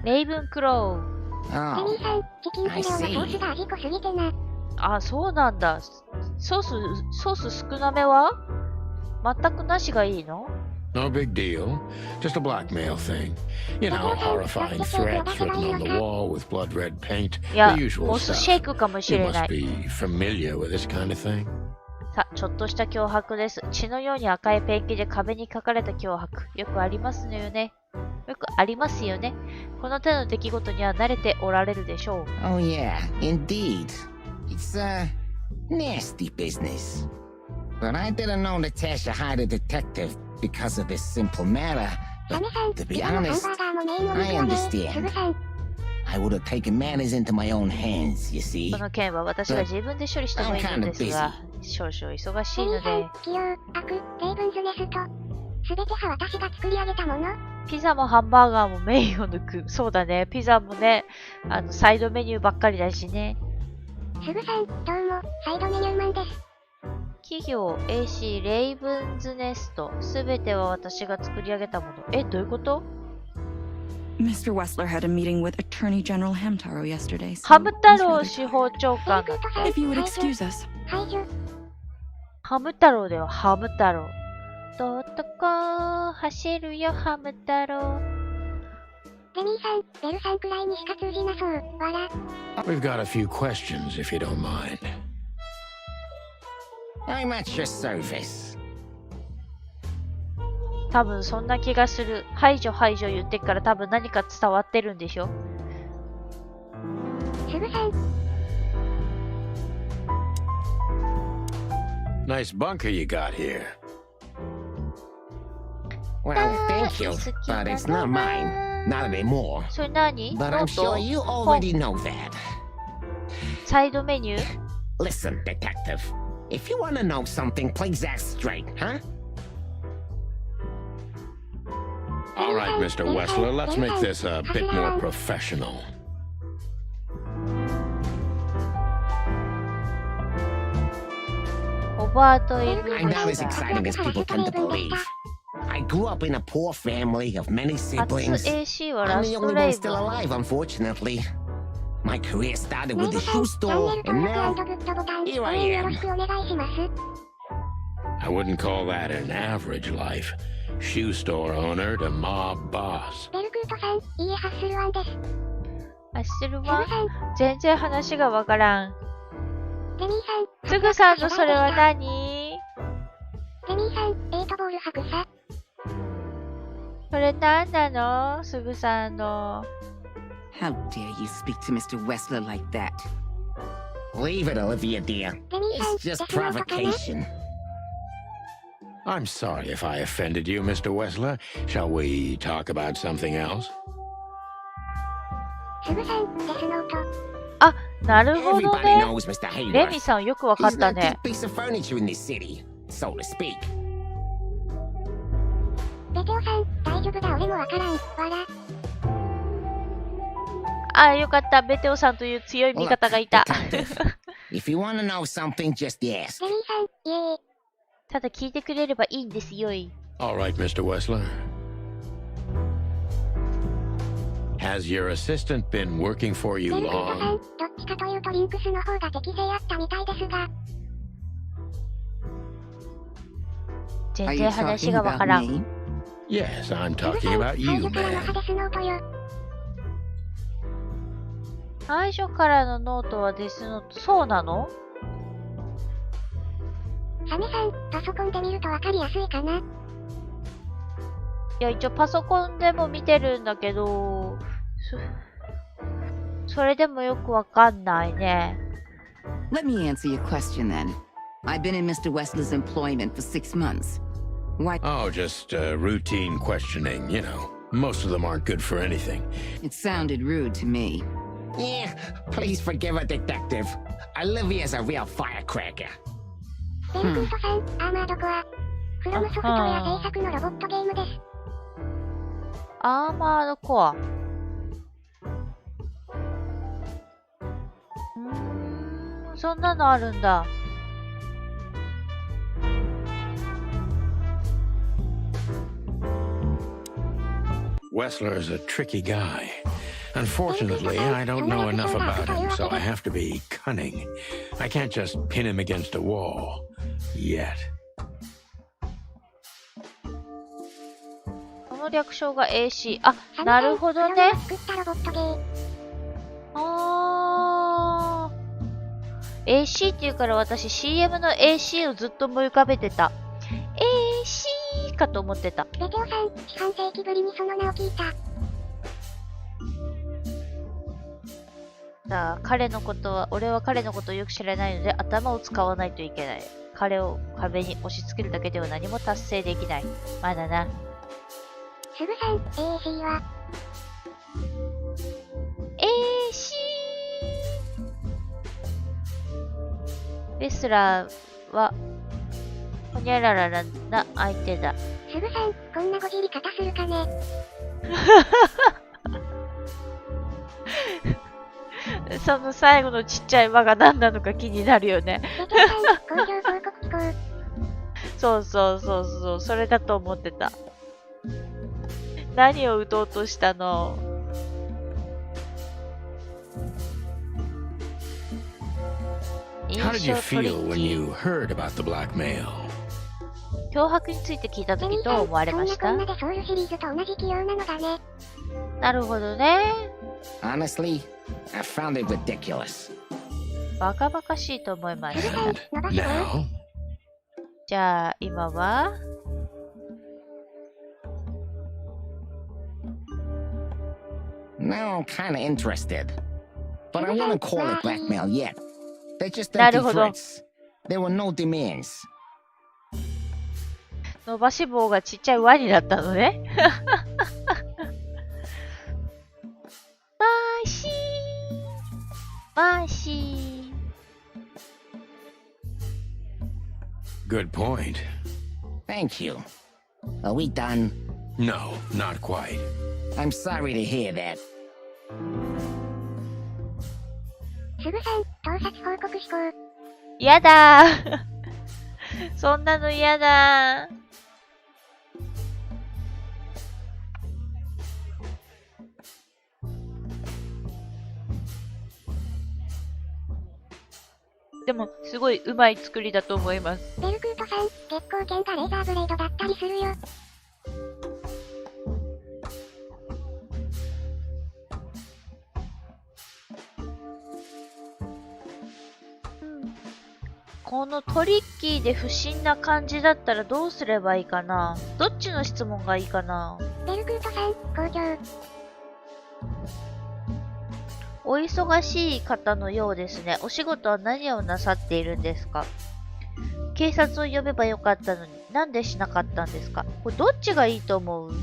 レイブンクロウ。ゼミ Oh, ーさん、チキンフィレオのソースが味濃すぎてな。あ、そうなんだ。ソース少なめは全くなしがいいの？ No big deal. Just a blackmail thing. You know, horrifying threats written on the wall with blood red paint. いや、 The usual モスシェイ stuff. クかもし You れな must い。 be familiar with this kind of thing. さ、ちょっとした脅迫です。血のように赤いペンキで壁に書かれた脅迫。よくありますのよね。よくありますよね。この手の出来事には慣れておられるでしょう。 oh yeah, indeed. It's nasty business. But I didn't know Natasha hired a detective because of this simple matter. サメ But さん、 to ピ be ザもハン honest, バーガーもメインの I 肉をね。すぐ understand. さん、 I would have taken matters into my own hands, you see. この件は私が自分で処理してもいいのですが、少々忙しいのゼミーさんで、、器用、悪、レイブンズネスト。すべては私が作り上げたもの。ピザもハンバーガーもメインを抜く。そうだね。ピザもね、サイドメニューばっかりだしね。すぐさん、どうも、サイドメニューマンです。企業 AC レイブンズネスト。すべては私が作り上げたもの。え、どういうこと？ Mr. Wessler had a meeting with Attorney General Hamtaro yesterday. So ハム太 he's 郎 rather 司法長ベ官だっルクートさん、 If you would 排除、 excuse us. 排除。ハム太郎だよ、ハム太郎。どっとこ走るよ、ハム太郎。ゼミーさん、ベルさんくらいにしか通じなそう。わら。 We've got a few questions, if you don't mind. I'm at your service. 多分そんな気がする。排除排除言ってっから多分何か伝わってるんでしょ。すぐさん、 Nice bunker you got here. Well, thank you, but it's not mine. Not anymore. それ何？ But ノ I'm ート sure you already know that. サイドメニュー Listen, detective. If you want to know something, please ask straight, huh? All right, Mr. Wessler, let's make this a bit more professional. オバート・イブ I'm ン not で as した。 exciting as people tend to believe. I grew up in a poor family of many 初 siblings. AC は I'm ラ the スト only レ one イ still ブン。 alive, unfortunately. My career started メ with イ a ドさ shoe ん、チャンネ store, ル登 and 録 now &グッドボタン、 Here 応 I 援よ am. ろしくお願いします。 I wouldn't call that an average life. shoe store owner to mob boss. ベルクートさん、いいえ、ハッスルワンです。ハッスルワン？全然話がわからん。レミーさん、すぐさんのそれは何？レミーさん、8ボール白さ。それ何なの？すぐさんの。How dare you speak to Mr. Wessler like that? Leave it, Olivia, dear. レミーさん、 It's just デスノートかな？ provocation. I'm sorry if I offended you, Mr. Wessler. Shall we talk about something else? すぐさん、デスノート。あ、なるほど Everybody ね。 knows Mr. レミ Hayworth. さんよくわかっ He's た an ね。 antique piece of furniture in this city, so to speak. ベテオさん、大丈夫だ、俺もわからん。わら。あ、よかった。ベテオさんという強い味方がいた。 If you want to know something, just ask. レミーさん、イエーイ。ただ聞いてくれればいいんですよい。All right, Mr. Wessler. Has your assistant been working for you ベルクートさん、 long? どっちかというとリンクスの方が適性あったみたいですが。全 Are 然 you 話 talking がわか about らん。 me? Yes, I'm すぐ talking さん、 about 排 you, 除からの man. 派デスノートよ。最初からのノートはデスノート。そうなの？サメさん、パソコンで見るとわかりやすいかな？いや、一応パソコンでも見てるんだけど、それでもよくわかんないね。Let me answer your question then. I've been in Mr. Wessler's employment for 6 months. Why? Oh, just routine questioning, you know. Most of them aren't good for anything. It sounded rude to me. Yeah, please forgive a detective. Olivia's a real firecracker. ベルクートさん、アーマードコア。フロムソフトウェア制作のロボットゲームです。アーマードコア。そんなのあるんだ。Wessler's a tricky guy. Unfortunately, I don't know enough about him, so I have to be cunning. I can't just pin him against a wall. Yet. この略称が AC。あ、なるほどね。作ったロボットゲー。あー。AC っていうから私 CM の AC をずっと思い浮かべてた。AC かと思ってた。ベテオさん、四半世紀ぶりにその名を聞いた。さあ、俺は彼のことをよく知らないので頭を使わないといけない。彼を壁に押し付けるだけでは何も達成できない。まだな。すぐさん、AC は。AC レスラーは、ほにゃらららな相手だ。すぐさん、こんなごじり方するかね。その最後のちっちゃい輪が何なのか気になるよね。ベテオさん、工業広告機構。そう、それだと思ってた。何を打とうとしたの？How did you feel when you heard about the blackmail? 脅迫について聞いたとレミーさん、きどう思われました？そんなこんなでソウルシリーズと同じ器用なのだね。なるほどね。Honestly, I found it ridiculous. バカバカしいと思いましすぐさん、伸ばし棒。 Now? じゃあ、今はNow I'm kind of interested. But I wouldn't call it blackmail yet. They're just empty なるほど。 threats. There were no demands. 伸ばし棒がちっちゃい輪になったのね。マーシー。 Good point. Thank you. Are we done? No, not quite. I'm sorry to hear that. すぐさん、盗撮報告飛行。やだー。そんなの嫌だー。でも、すごい上手い作りだと思います。ベルクートさん、月光剣がレーザーブレードだったりするよ。このトリッキーで不審な感じだったらどうすればいいかな。どっちの質問がいいかな。ベルクートさん、好評。お忙しい方のようですね。お仕事は何をなさっているんですか？警察を呼べばよかったのに、なんでしなかったんですか？これどっちがいいと思う？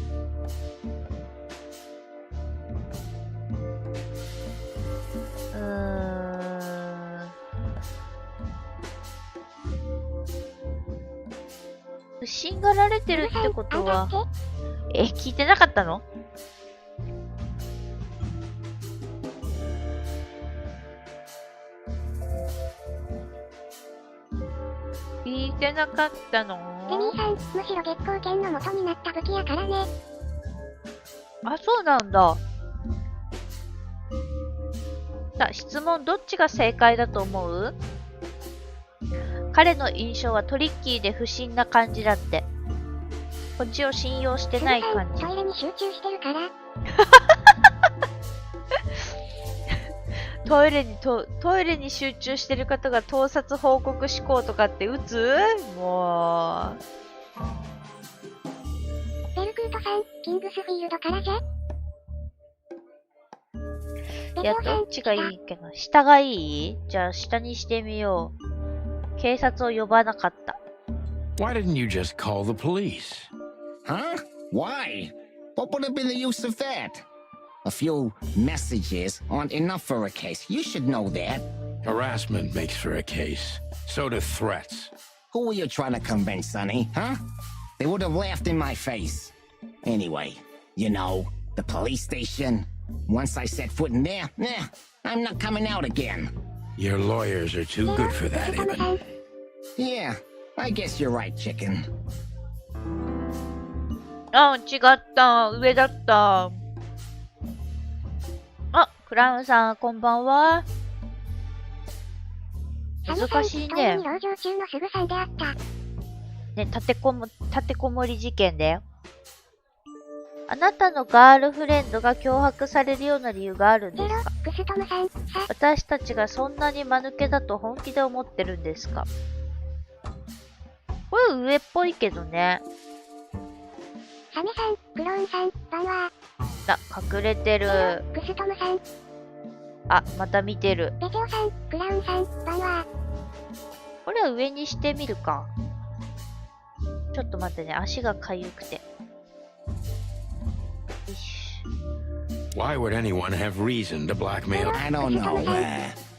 不審がられてるってことは、聞いてなかったの？聞いてなかったの？レミーさん、むしろ月光剣の元になった武器やからね。あ、そうなんだ。さあ、質問どっちが正解だと思う？彼の印象はトリッキーで不審な感じだって。こっちを信用してない感じ。トイレに集中してるから。トイレに集中してる方が盗撮報告思考とかって打つ？もう。ベルクートさん、キングスフィールドからじゃ。いや、どっちがいいけど、下がいい？じゃあ下にしてみよう。警察を呼ばなかった。Why didn't you just call the police? Huh? Why? What would have been the use of that? A few messages aren't enough for a case. You should know that. Harassment makes for a case. So do threats. Who were you trying to convince, Sonny? Huh? They would have laughed in my face. Anyway, you know, the police station. Once I set foot in there, I'm not coming out again. Your lawyers are too good for that, Ibn. Yeah, I guess you're right, chicken. あ、違った。上だった。あ、クラウンさん、こんばんは。難しいね。ね、立てこもり事件だよ。あなたのガールフレンドが脅迫されるような理由があるんですか？私たちがそんなに間抜けだと本気で思ってるんですか？これ上っぽいけどね。サメさん、クローンさん、バンは。あ、隠れてる。クストムさん。あ、また見てる。ベテオさん、クラウンさん、バンは。これは上にしてみるか。ちょっと待ってね、足がかゆくて。Why would anyone have reason to blackmail? I don't know.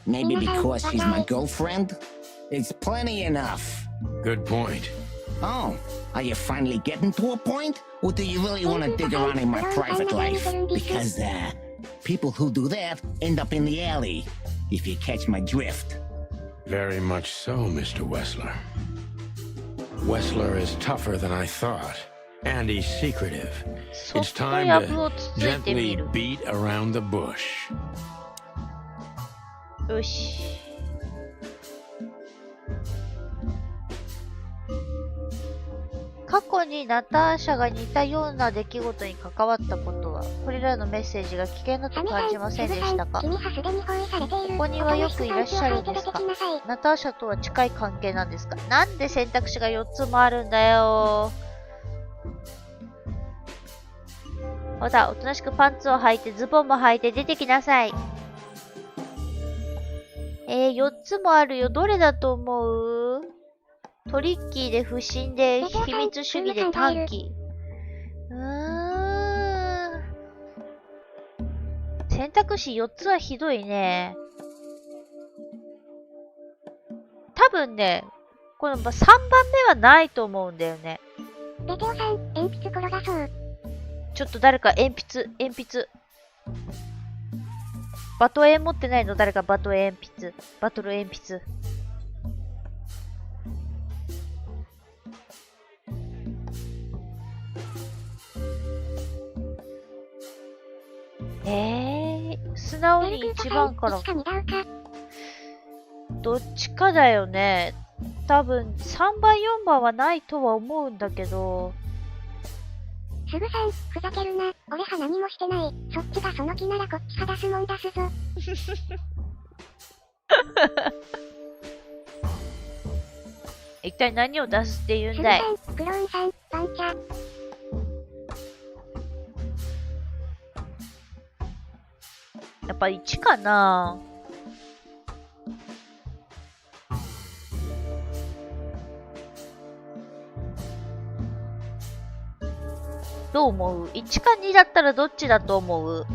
Maybe because she's my girlfriend? It's plenty enough. Good point. Oh, are you finally getting to a point? Or do you really want to dig around in my private life? Because, people who do that end up in the alley, if you catch my drift. Very much so, Mr. Wessler. Wessler is tougher than I thought. And he's secretive. It's time to gently beat around the bush. よし。過去にナターシャが似たような出来事に関わったことは、これらのメッセージが危険だと感じませんでしたか？ここにはよくいらっしゃるんですか？ナターシャとは近い関係なんですか？なんで選択肢が4つもあるんだよ。ほら、おとなしくパンツを履いてズボンも履いて出てきなさい。4つもあるよ。どれだと思う？トリッキーで不審で秘密主義で短期。選択肢4つはひどいね。多分ね、この3番目はないと思うんだよね。ベテオさん、鉛筆転がそう。ちょっと誰か鉛筆。バトエン持ってないの？誰かバトル鉛筆。素直に1番から。どっちかだよね。多分3番4番はないとは思うんだけど。すぐさん、ふざけるな。俺は何もしてない。そっちがその気ならこっちは出すもん出すぞ。一体何を出すって言うんだい。スグさん、クローンさん、パンチャ。やっぱ1かな。どう思う？ 1 か2だったらどっちだと思う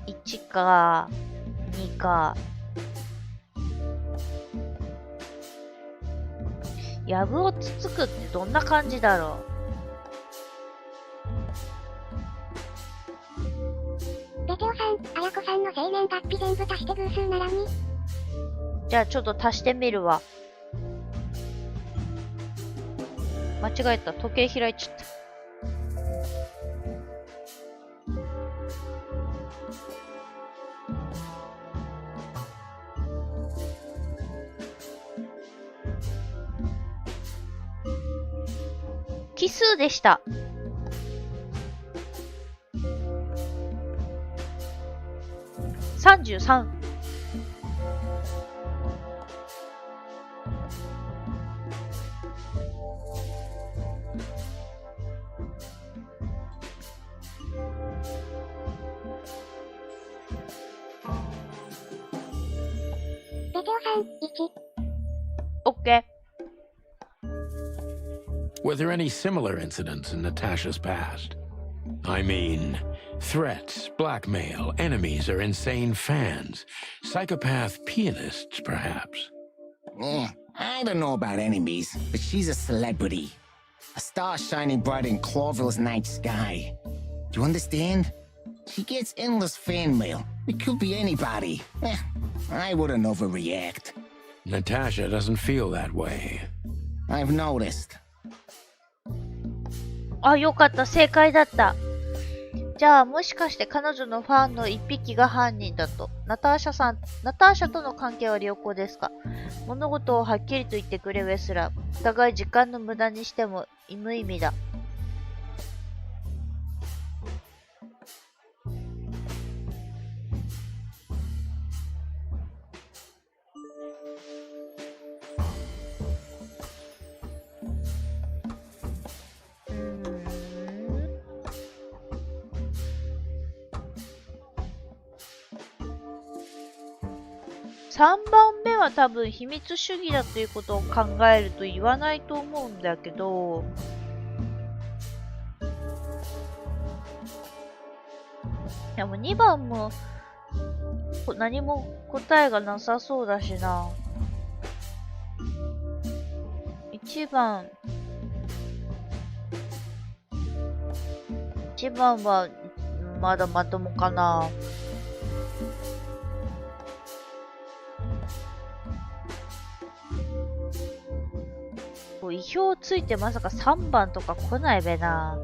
？1か2か。やぶをつつくってどんな感じだろう。ベテオさん、あやこさんの生年月日全部足して偶数ならに。じゃあちょっと足してみるわ。間違えた。時計開いちゃった。奇数でした。33。ベテオさん、1。オッケー。Were there any similar incidents in Natasha's past? I mean, threats, blackmail, enemies, or insane fans. Psychopath pianists, perhaps. I don't know about enemies, but she's a celebrity. A star shining bright in Clawville's night sky. Do you understand? She gets endless fan mail. It could be anybody. I wouldn't overreact. Natasha doesn't feel that way. I've noticed. あ、よかった。正解だった。じゃあ、もしかして彼女のファンの一匹が犯人だと。ナターシャとの関係は良好ですか？物事をはっきりと言ってくれウェスラー。お互い時間の無駄にしても無意味だ。3番目は多分秘密主義だということを考えると言わないと思うんだけど、でも2番も何も答えがなさそうだしな。1番はまだまともかな。意表ついてまさか3番とか来ないべな。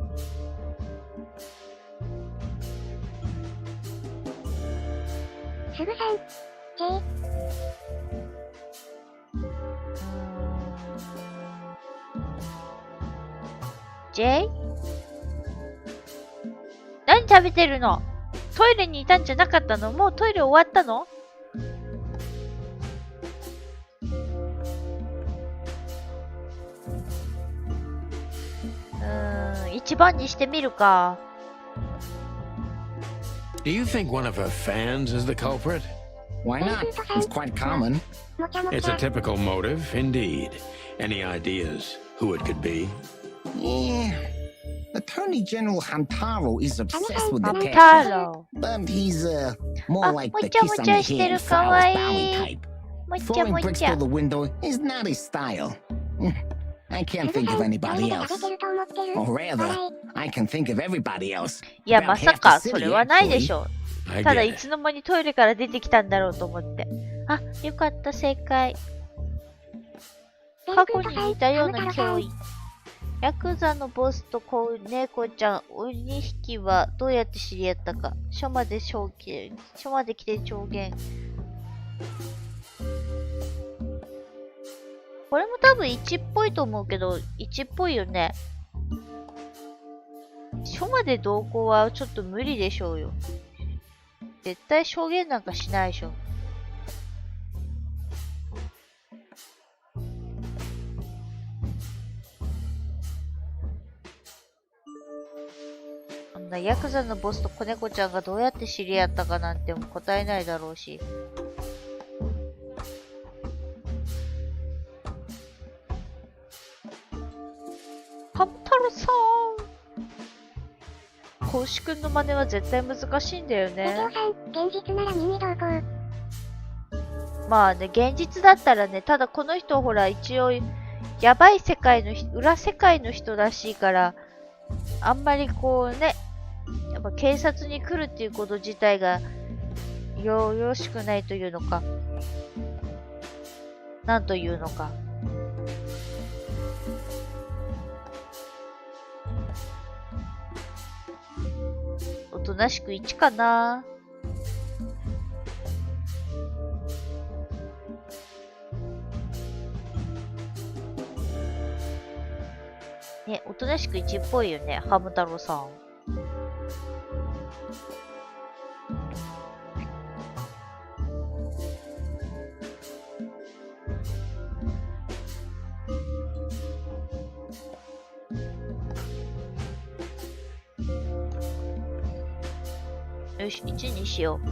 すぐさん、J？ 何食べてるの？トイレにいたんじゃなかったの？もうトイレ終わったの？1番にしてみるか。Do you think one of her fans is the culprit? Why not? It's quite common. It's a typical motive, indeed. Any ideas who it could be? Yeah. Attorney General Hamtaro is obsessed with Natasha. Hamtaro. But he's, more like the mocha kiss on the mocha head and shiteru flowers kawaii. bowie type. Mocha Throwing bricks mocha. through the window is not his style. I can't think of anybody else. Or rather, I can think of everybody else. いや、まさか、それはないでしょ I う。ただ、 get い it. つの間にトイレから出てきたんだろうと思って。あ、よかった、正解。過去に似たような脅威。ヤクザのボスと猫ちゃん、お2匹はどうやって知り合ったか。署まで来て証言。これも多分1っぽいと思うけど、1っぽいよね。署まで同行はちょっと無理でしょうよ。絶対証言なんかしないでしょ。あんなヤクザのボスと子猫ちゃんがどうやって知り合ったかなんても答えないだろうし。ハム太郎さん、公式くんの真似は絶対難しいんだよね。お父さん、現実なら見に同行。まあね、現実だったらね、ただこの人ほら一応やばい世界の裏世界の人らしいから、あんまりこうね、やっぱ警察に来るっていうこと自体がよろしくないというのか、なんというのか。おとなしく1かな。ね、おとなしく1っぽいよね、ハム太郎さん。よし、1にしよう。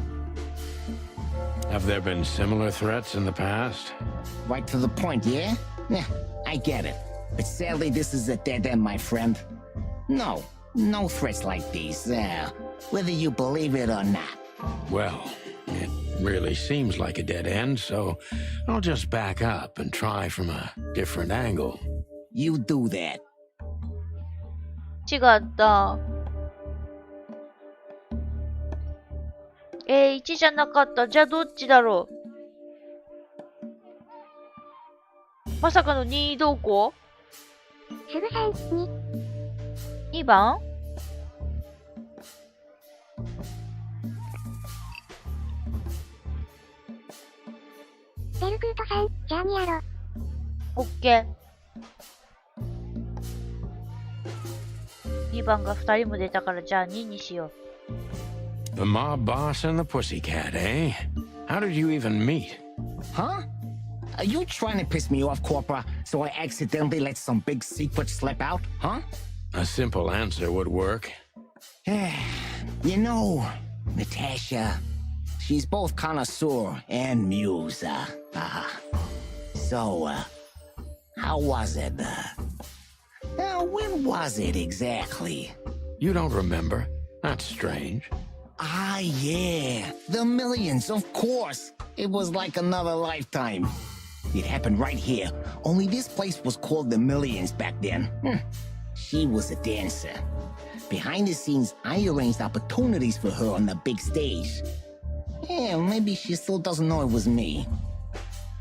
Have there been similar threats in the past? Right to the point, yeah? Yeah, I get it. But sadly, this is a dead end, my friend. No threats like these, whether you believe it or not. Well, it really seems like a dead end, so I'll just back up and try from a different angle. You do that. 違った。1じゃなかった。じゃあどっちだろう。まさかの任意同行？すぐさん、2番？ベルクートさん、じゃあ2やろ。オッケー。2番が2人も出たからじゃあ2にしよう。The mob boss and the pussycat, eh? How did you even meet? Huh? Are you trying to piss me off, Corpora, so I accidentally let some big secret slip out, huh? A simple answer would work. You know, Natasha, she's both connoisseur and muse. So, how was it? When was it exactly? You don't remember? That's strange. Ah, yeah. The millions, of course. It was like another lifetime. It happened right here. Only this place was called the Millions back then. She was a dancer. Behind the scenes, I arranged opportunities for her on the big stage. Yeah, maybe she still doesn't know it was me.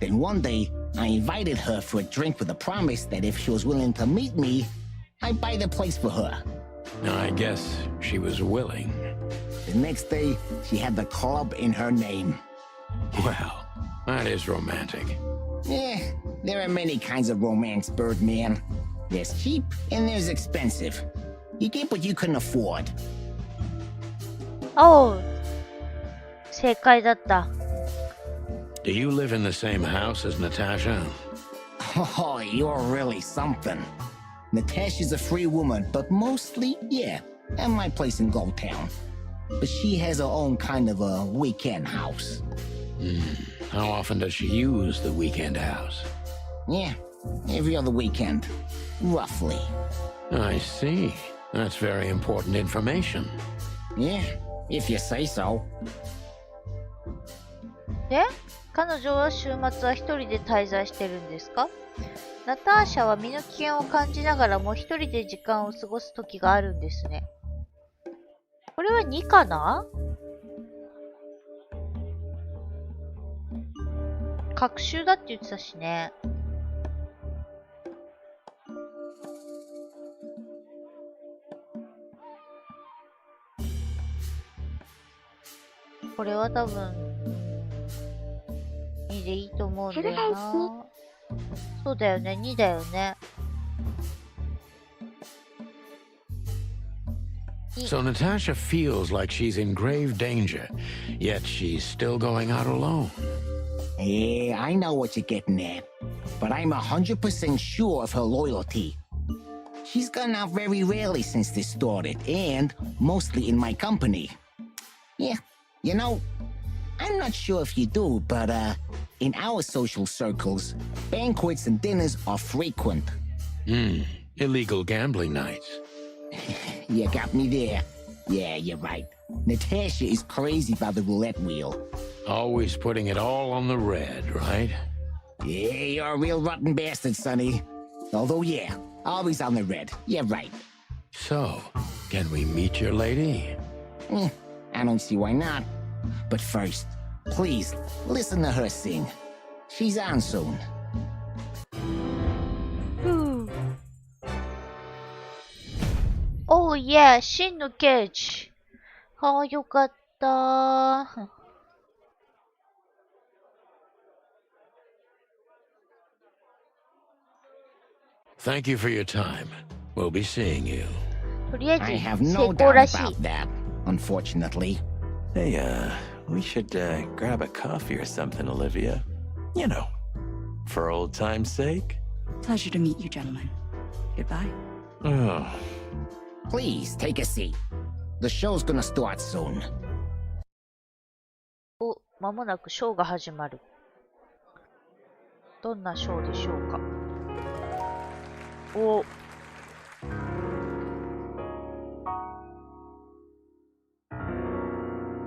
Then one day, I invited her for a drink with a promise that if she was willing to meet me, I'd buy the place for her. I guess she was willing. The next day, she had the club in her name. Well, that is romantic. Yeah, there are many kinds of romance, Birdman. There's cheap and there's expensive. You get what you couldn't afford. おう、正解だった。Do you live in the same house as Natasha? Oh, you're really something. Natasha's a free woman, but mostly, yeah, at my place in Gold Town. But she has her own kind of a weekend house. How often does she use the weekend house? Yeah, every other weekend. Roughly. I see. That's very important information. Yeah, if you say so. で、彼女は週末は一人で滞在してるんですか？ナターシャは身の危険を感じながらも一人で時間を過ごす時があるんですね。これは2かな？隔週だって言ってたしね。これは多分、2でいいと思うんだよな。そうだよね、2だよね。So Natasha feels like she's in grave danger, yet she's still going out alone. Yeah, I know what you're getting at, but I'm 100% sure of her loyalty. She's gone out very rarely since this started, and mostly in my company. Yeah, you know, I'm not sure if you do, but in our social circles, banquets and dinners are frequent. Illegal gambling nights. You got me there. Yeah, you're right. Natasha is crazy about the roulette wheel. Always putting it all on the red, right? Yeah, you're a real rotten bastard, Sonny. Although, yeah, always on the red. Yeah, right. So, can we meet your lady? I don't see why not. But first, please, listen to her sing. She's on soon. Oh yeah, 真のケージ。ああ、よかった。Thank you for your time. We'll be seeing you. とりあ I え have ず成 no 功 doubt らしい。 about that, unfortunately. Hey, we should grab a coffee or something, Olivia. You know, for old time's sake. Pleasure to meet you, gentlemen. Goodbye. Oh, Please, take a seat. The show's gonna start soon. お、まもなくショーが始まる。どんなショーでしょうか。お。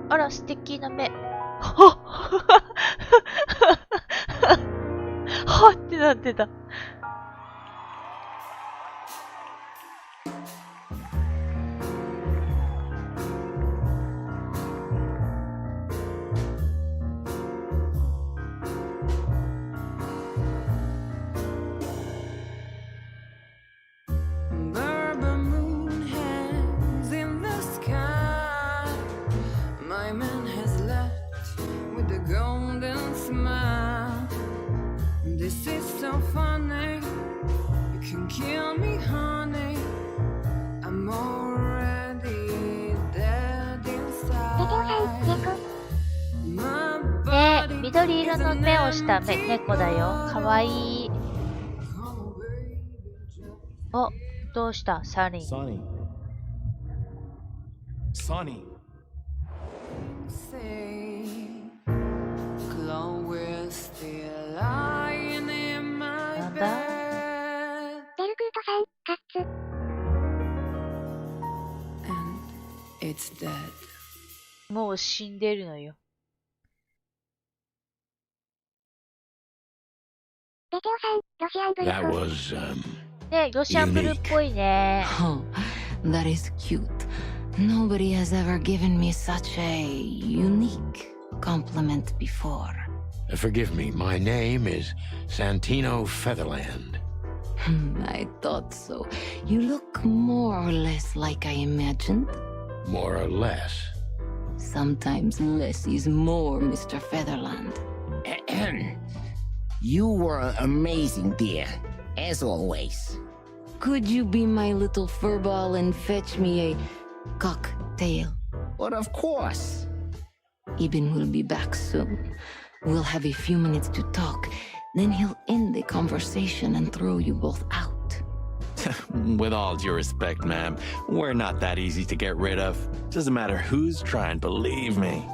あら、素敵な目。はっはっってなってた。緑色の目をした猫だよ。かわいい。お、どうしたサリン。Sonny. なんだベルクートさん、カッツ。And it's dead. もう死んでるのよ。ベテオさん、ロシアンブル that ー was, ね、ロシアンブルーっぽいね。 Oh, that is cute. Nobody has ever given me such a unique compliment before. forgive me, my name is Santino Featherland. I thought so. You look more or less like I imagined. More or less. Sometimes less is more, Mr. Featherland. You were amazing, dear, as always. Could you be my little furball and fetch me a cocktail? But of course. Ibn will be back soon. We'll have a few minutes to talk. Then he'll end the conversation and throw you both out. With all due respect, ma'am, we're not that easy to get rid of. Doesn't matter who's trying, believe me.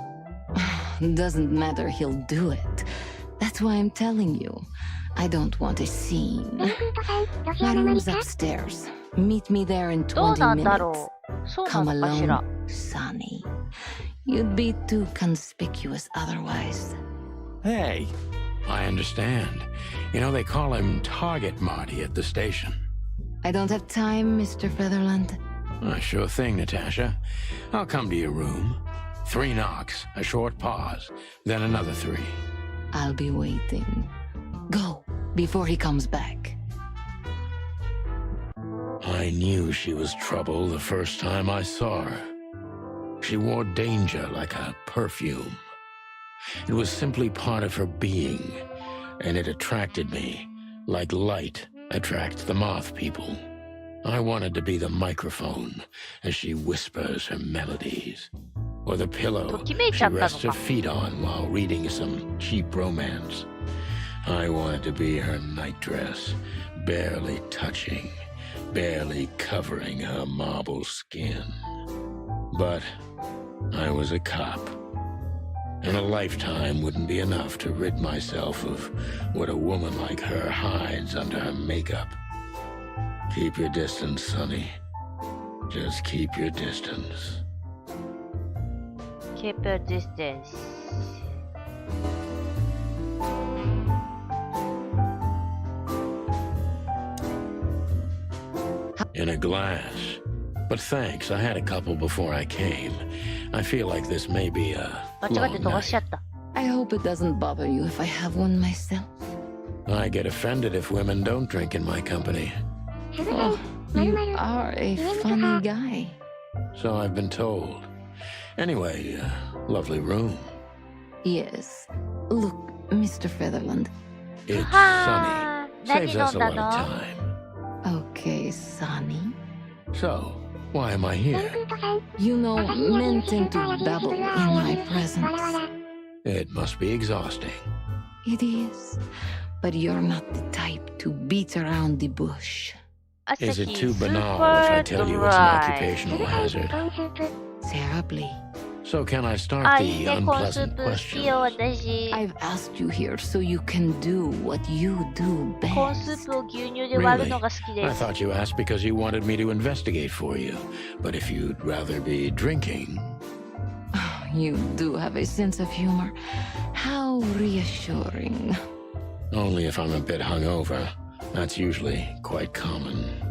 Doesn't matter, he'll do it. That's why I'm telling you. I don't want a scene. ベルクートさん、ロシア My のマリ room's カ upstairs. Meet me there in どう 20なんだ minutes. ろう。そうな Come のかしら。 alone, Sonny. You'd be too conspicuous otherwise. Hey, I understand. You know, they call him Target Marty at the station. I don't have time, Mr. Featherland. Sure thing, Natasha. I'll come to your room. 3 knocks, a short pause, then another 3. I'll be waiting. Go, before he comes back. I knew she was trouble the first time I saw her. She wore danger like a perfume. It was simply part of her being, and it attracted me, like light attracts the moth people. I wanted to be the microphone as she whispers her melodies, or the pillow she rests her feet on while reading some cheap romance. I wanted to be her nightdress, barely touching, barely covering her marble skin. But I was a cop, and a lifetime wouldn't be enough to rid myself of what a woman like her hides under her makeup. Keep your distance, Sonny. Just keep your distance. Keep your distance. In a glass. But thanks, I had a couple before I came. I feel like this may be a long night. I hope it doesn't bother you if I have one myself. I get offended if women don't drink in my company. Oh, you are a funny guy. So I've been told. Anyway, lovely room. Yes. Look, Mr. Featherland. It's sunny. Saves us a lot of time. Okay, Sonny. So, why am I here? You know, men tend to babble in my presence. It must be exhausting. It is. But you're not the type to beat around the bush. Is it too banal if I tell you it's an occupational hazard? Terribly. So can I start the unpleasant questions? I've asked you here so you can do what you do best. Really? I thought you asked because you wanted me to investigate for you. But if you'd rather be drinking... You do have a sense of humor. How reassuring. Only if I'm a bit hungover. That's usually quite common.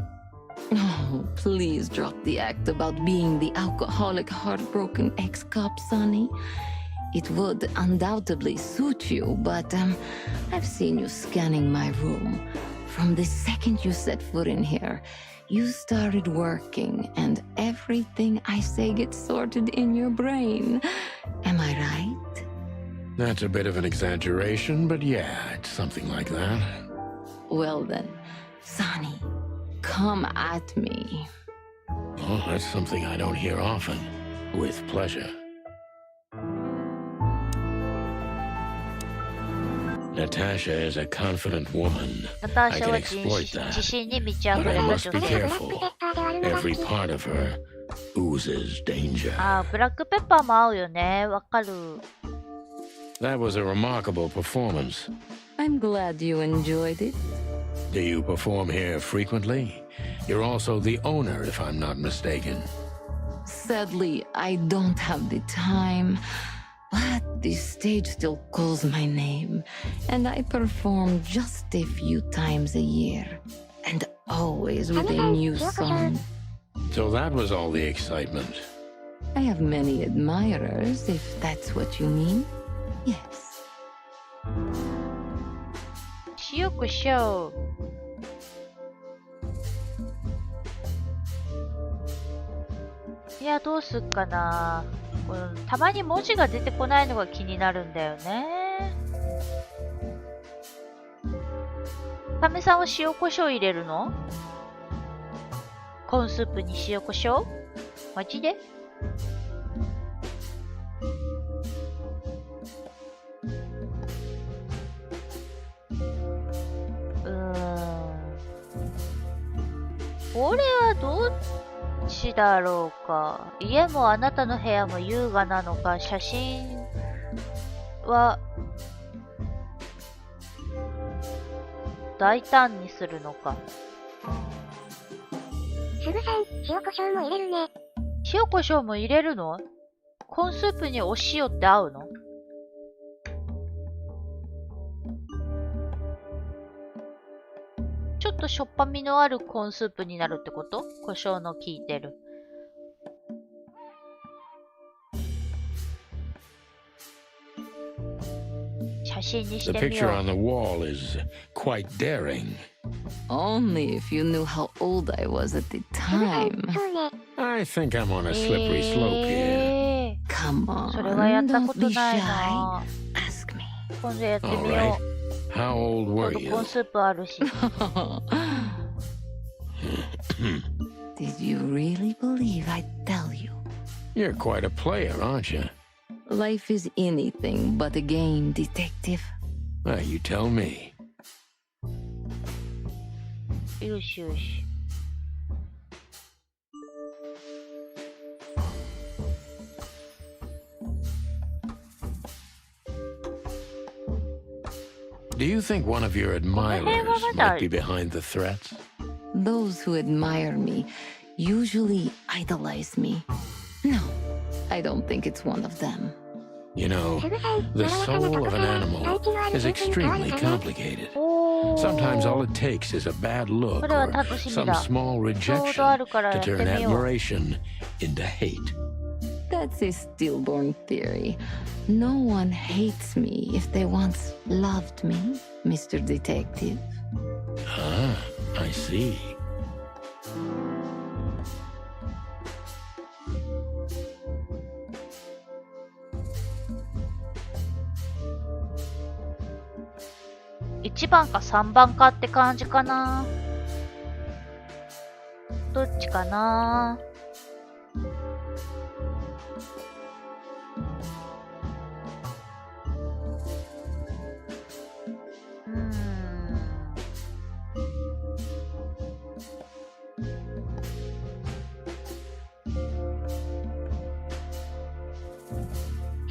Oh, please drop the act about being the alcoholic, heartbroken ex-cop, Sonny. It would undoubtedly suit you, but I've seen you scanning my room. From the second you set foot in here, you started working, and everything I say gets sorted in your brain. Am I right? That's a bit of an exaggeration, but yeah, it's something like that. Well then, Sonny, come at me. Oh, that's something I don't hear often. With pleasure. Natasha is a confident woman. I can exploit that. But I must be careful. Every part of her oozes danger. あ、ブラックペッパーも合うよね。わかる。That was a remarkable performance. I'm glad you enjoyed it. Do you perform here frequently? You're also the owner, if I'm not mistaken. Sadly, I don't have the time. But the stage still calls my name, and I perform just a few times a year, and always with a new song. So that was all the excitement. I have many admirers, if that's what you mean. Yes. 塩コショウ。いや、どうすっかな。たまに文字が出てこないのが気になるんだよね。カメさんは塩コショウ入れるの？コーンスープに塩コショウ？マジで？これはどっちだろうか。家もあなたの部屋も優雅なのか、写真は大胆にするのか。すぐさん、塩コショウも入れるね。塩コショウも入れるの？コーンスープにお塩って合うの？ちょっとしょっぱみのあるコーンスープになるってこと？胡椒の効いてる。写真にしてみよう。 The picture on the wall is quite daring. Only if you knew how old I was at the time. I think I'm on a slippery slope here. Come on, それはやったこ don't と be ない shy. な。 Ask me. 今度やってみ All よ right. How old う。 were 今度 you? コーンスープあるし。Did you really believe I'd tell you? You're quite a player, aren't you? Life is anything but a game, detective. Well, you tell me. よしよし。Do you think one of your admirers might be behind the threats? Those who admire me usually idolize me. No, I don't think it's one of them. You know, the soul of an animal is extremely complicated. Sometimes all it takes is a bad look or some small rejection to turn admiration into hate. That's a stillborn theory. No one hates me if they once loved me, Mr. Detective. Ah, I see. ?1 番か3番かって感じかな。どっちかな。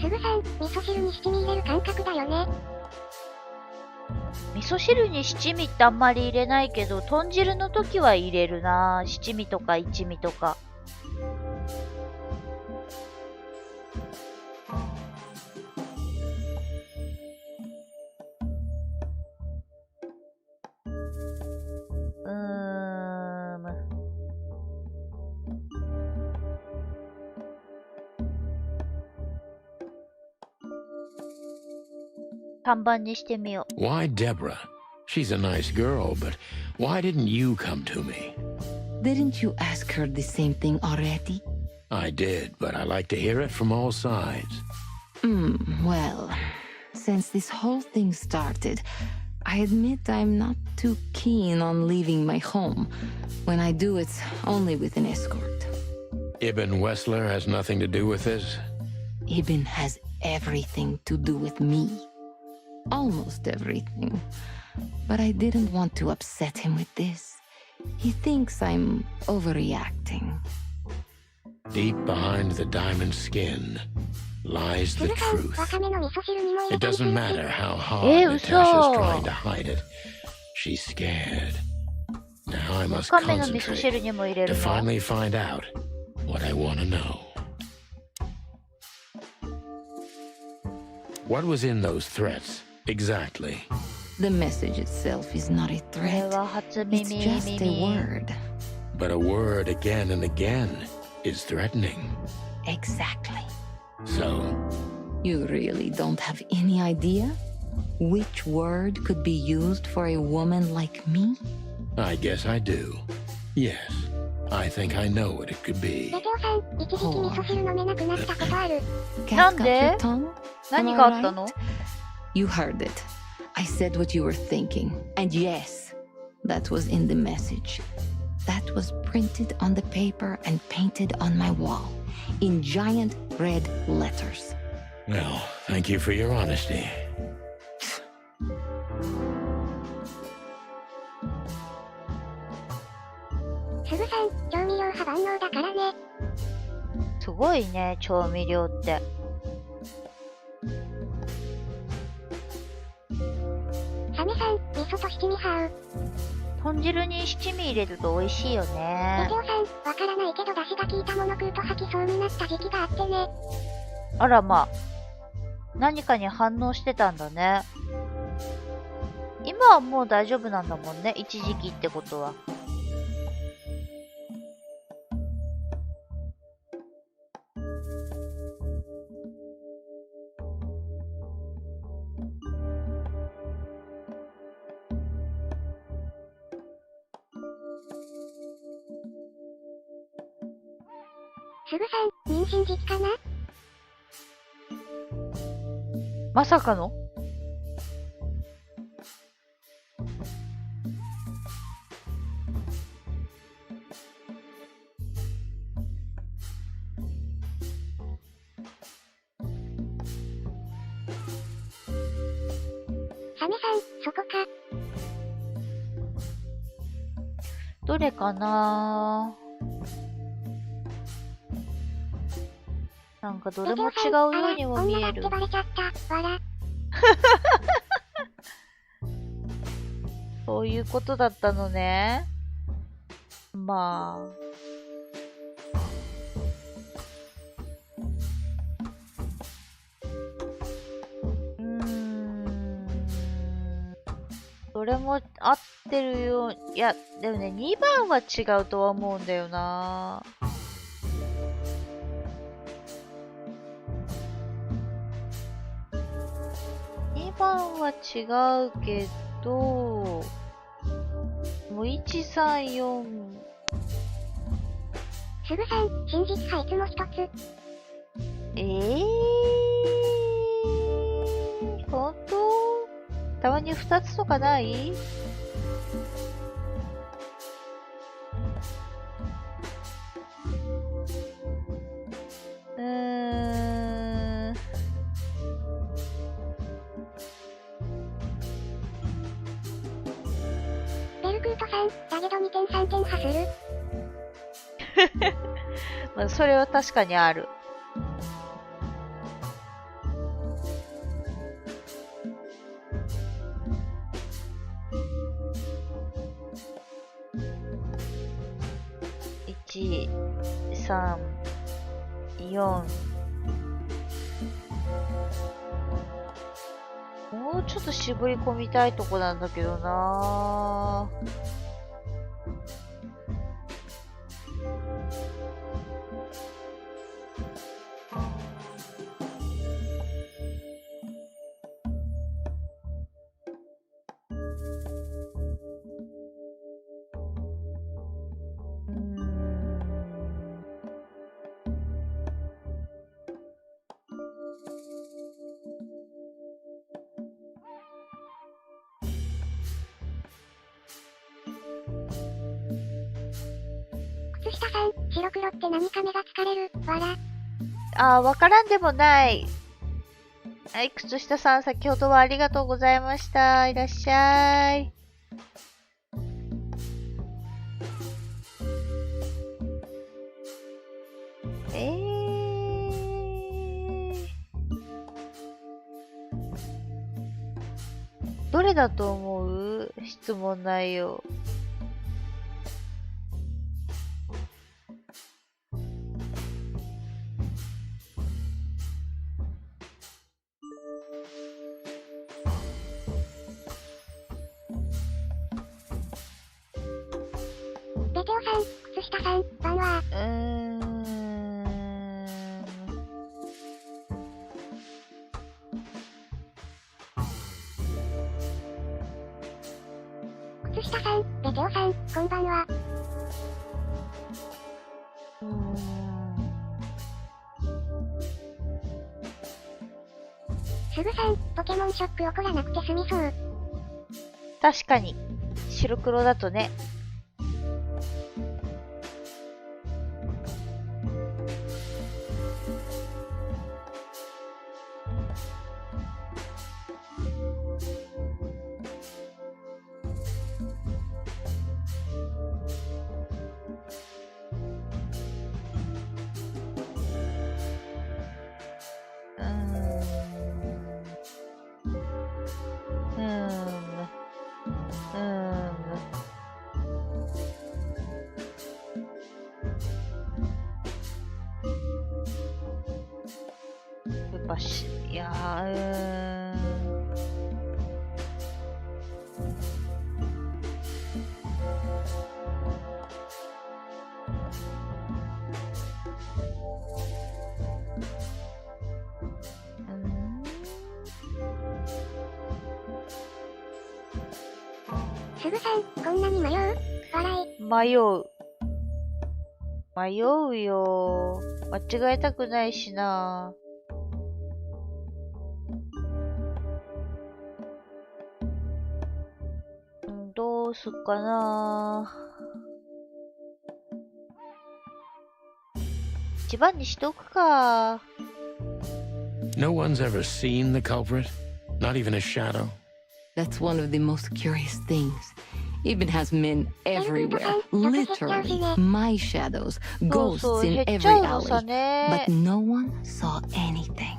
すぐさん、味噌汁に七味入れる感覚だよね。味噌汁に七味ってあんまり入れないけど、豚汁の時は入れるな。七味とか一味とか。3番にしてみよう。Why Deborah? She's a nice girl, but why didn't you come to me? Didn't you ask her the same thing already? I did, but I like to hear it from all sides. Well, since this whole thing started, I admit I'm not too keen on leaving my home. When I do, it's only with an escort. Ibn Wessler has nothing to do with this? Ibn has everything to do with me. Almost everything. But I didn't want to upset him with this. He thinks I'm overreacting. Deep behind the diamond skin lies the truth. It doesn't matter how hard Natasha's trying to hide it. She's scared. Now I must concentrate to finally find out what I want to know. What was in those threats, exactly? The message itself is not a threat. It's just a word. But a word again and again is threatening. Exactly. So? You really don't have any idea which word could be used for a woman like me? I guess I do. Yes. I think I know what it could be. Cat got your tongue? Am I right? You heard it. I said what you were thinking. And yes, that was in the message. That was printed on the paper and painted on my wall in giant red letters. Well, thank you for your honesty. Sugu-さん、調味料派万能だからね。すごいね、調味料って。サメさん、味噌と七味派。豚汁に七味入れると美味しいよね。ドテオさん、わからないけど出汁が効いたもの食うと吐きそうになった時期があってね。あらまあ。何かに反応してたんだね。今はもう大丈夫なんだもんね。一時期ってことは。すぐさん、妊娠時期かな？まさかの？サメさん、そこか。どれかな。なんかどれも違うようにも見える。女だってバレちゃった。わら。そういうことだったのね。まあ。どれも合ってるよう。いや、でもね、2番は違うとは思うんだよな。2番は違うけど、もう1、3、4。すぐさん、真実派いつも一つ。本当？たまに2つとかない？ベルクートさん、だけど2点3点派する？まあ、それは確かにある。1、3、4。もうちょっと絞り込みたいとこなんだけどな。靴下さん、白黒って何か目が疲れる。わら。わからんでもない。はい、靴下さん、先ほどはありがとうございました。いらっしゃい。どれだと思う？質問内容。ベテオさん、靴下さん、番は。靴下さん、ベテオさん、こんばんは。すぐさん、ポケモンショック起こらなくて済みそう。確かに。白黒だとね。いやー、すぐさん、こんなに迷う？笑い。迷う。迷うよ。間違えたくないしな。どうすっかな。1番にしとくか。No one's ever seen the culprit? Not even a shadow? That's one of the most curious things. Ibn has men everywhere, literally. My shadows, ghosts in every alley. But no one saw anything.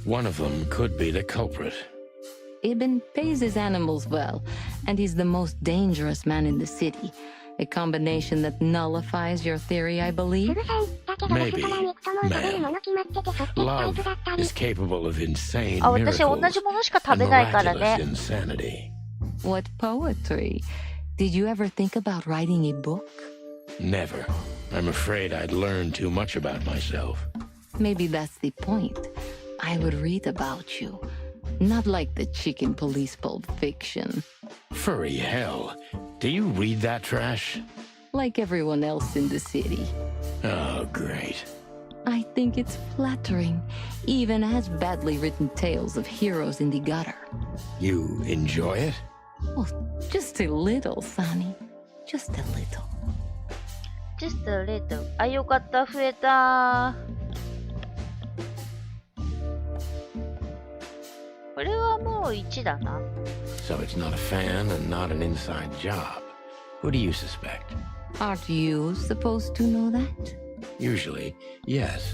One of them could be the culprit. Ibn pays his animals well, and he's the most dangerous man in the city. A combination that nullifies your theory, I believe. Maybe, ma'am. Love is capable of insane あ、私同じ miracles ものしか食べ and ないから miraculous ね。 insanity. What poetry? Did you ever think about writing a book? Never. I'm afraid I'd learn too much about myself. Maybe that's the point. I would read about you. Not like the chicken police pulp fiction. Furry hell. Do you read that trash? Like everyone else in the city. Oh, great. I think it's flattering, even as badly written tales of heroes in the gutter. You enjoy it? Oh, just a little, Sonny. Just a little. Just a little. あ、よかった、増えた。これはもう1だな。So it's not a fan and not an inside job. Who do you suspect? Aren't you supposed to know that? Usually, yes.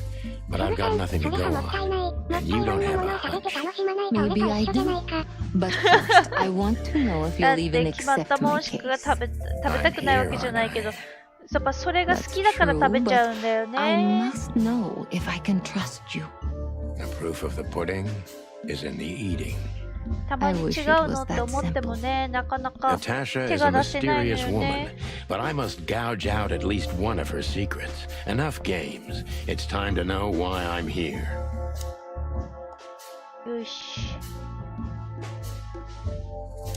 But I've got nothing to go on. And you don't have a hunch. Maybe I do. But first, I want to know if だ you'll って even 決まった accept も my んしか case. 食べたくないわけじゃないけど、やっぱそれが好きだから食べちゃうんだよ I ね。 must know if I can trust you. The proof of the pudding is in the eating. たまに違うのって思ってもね、なかなか Natasha 手 is a が出せないの mysterious よ woman, ね。 but I must gouge out at least one of her secrets. Enough games. It's time to know why I'm here. よし。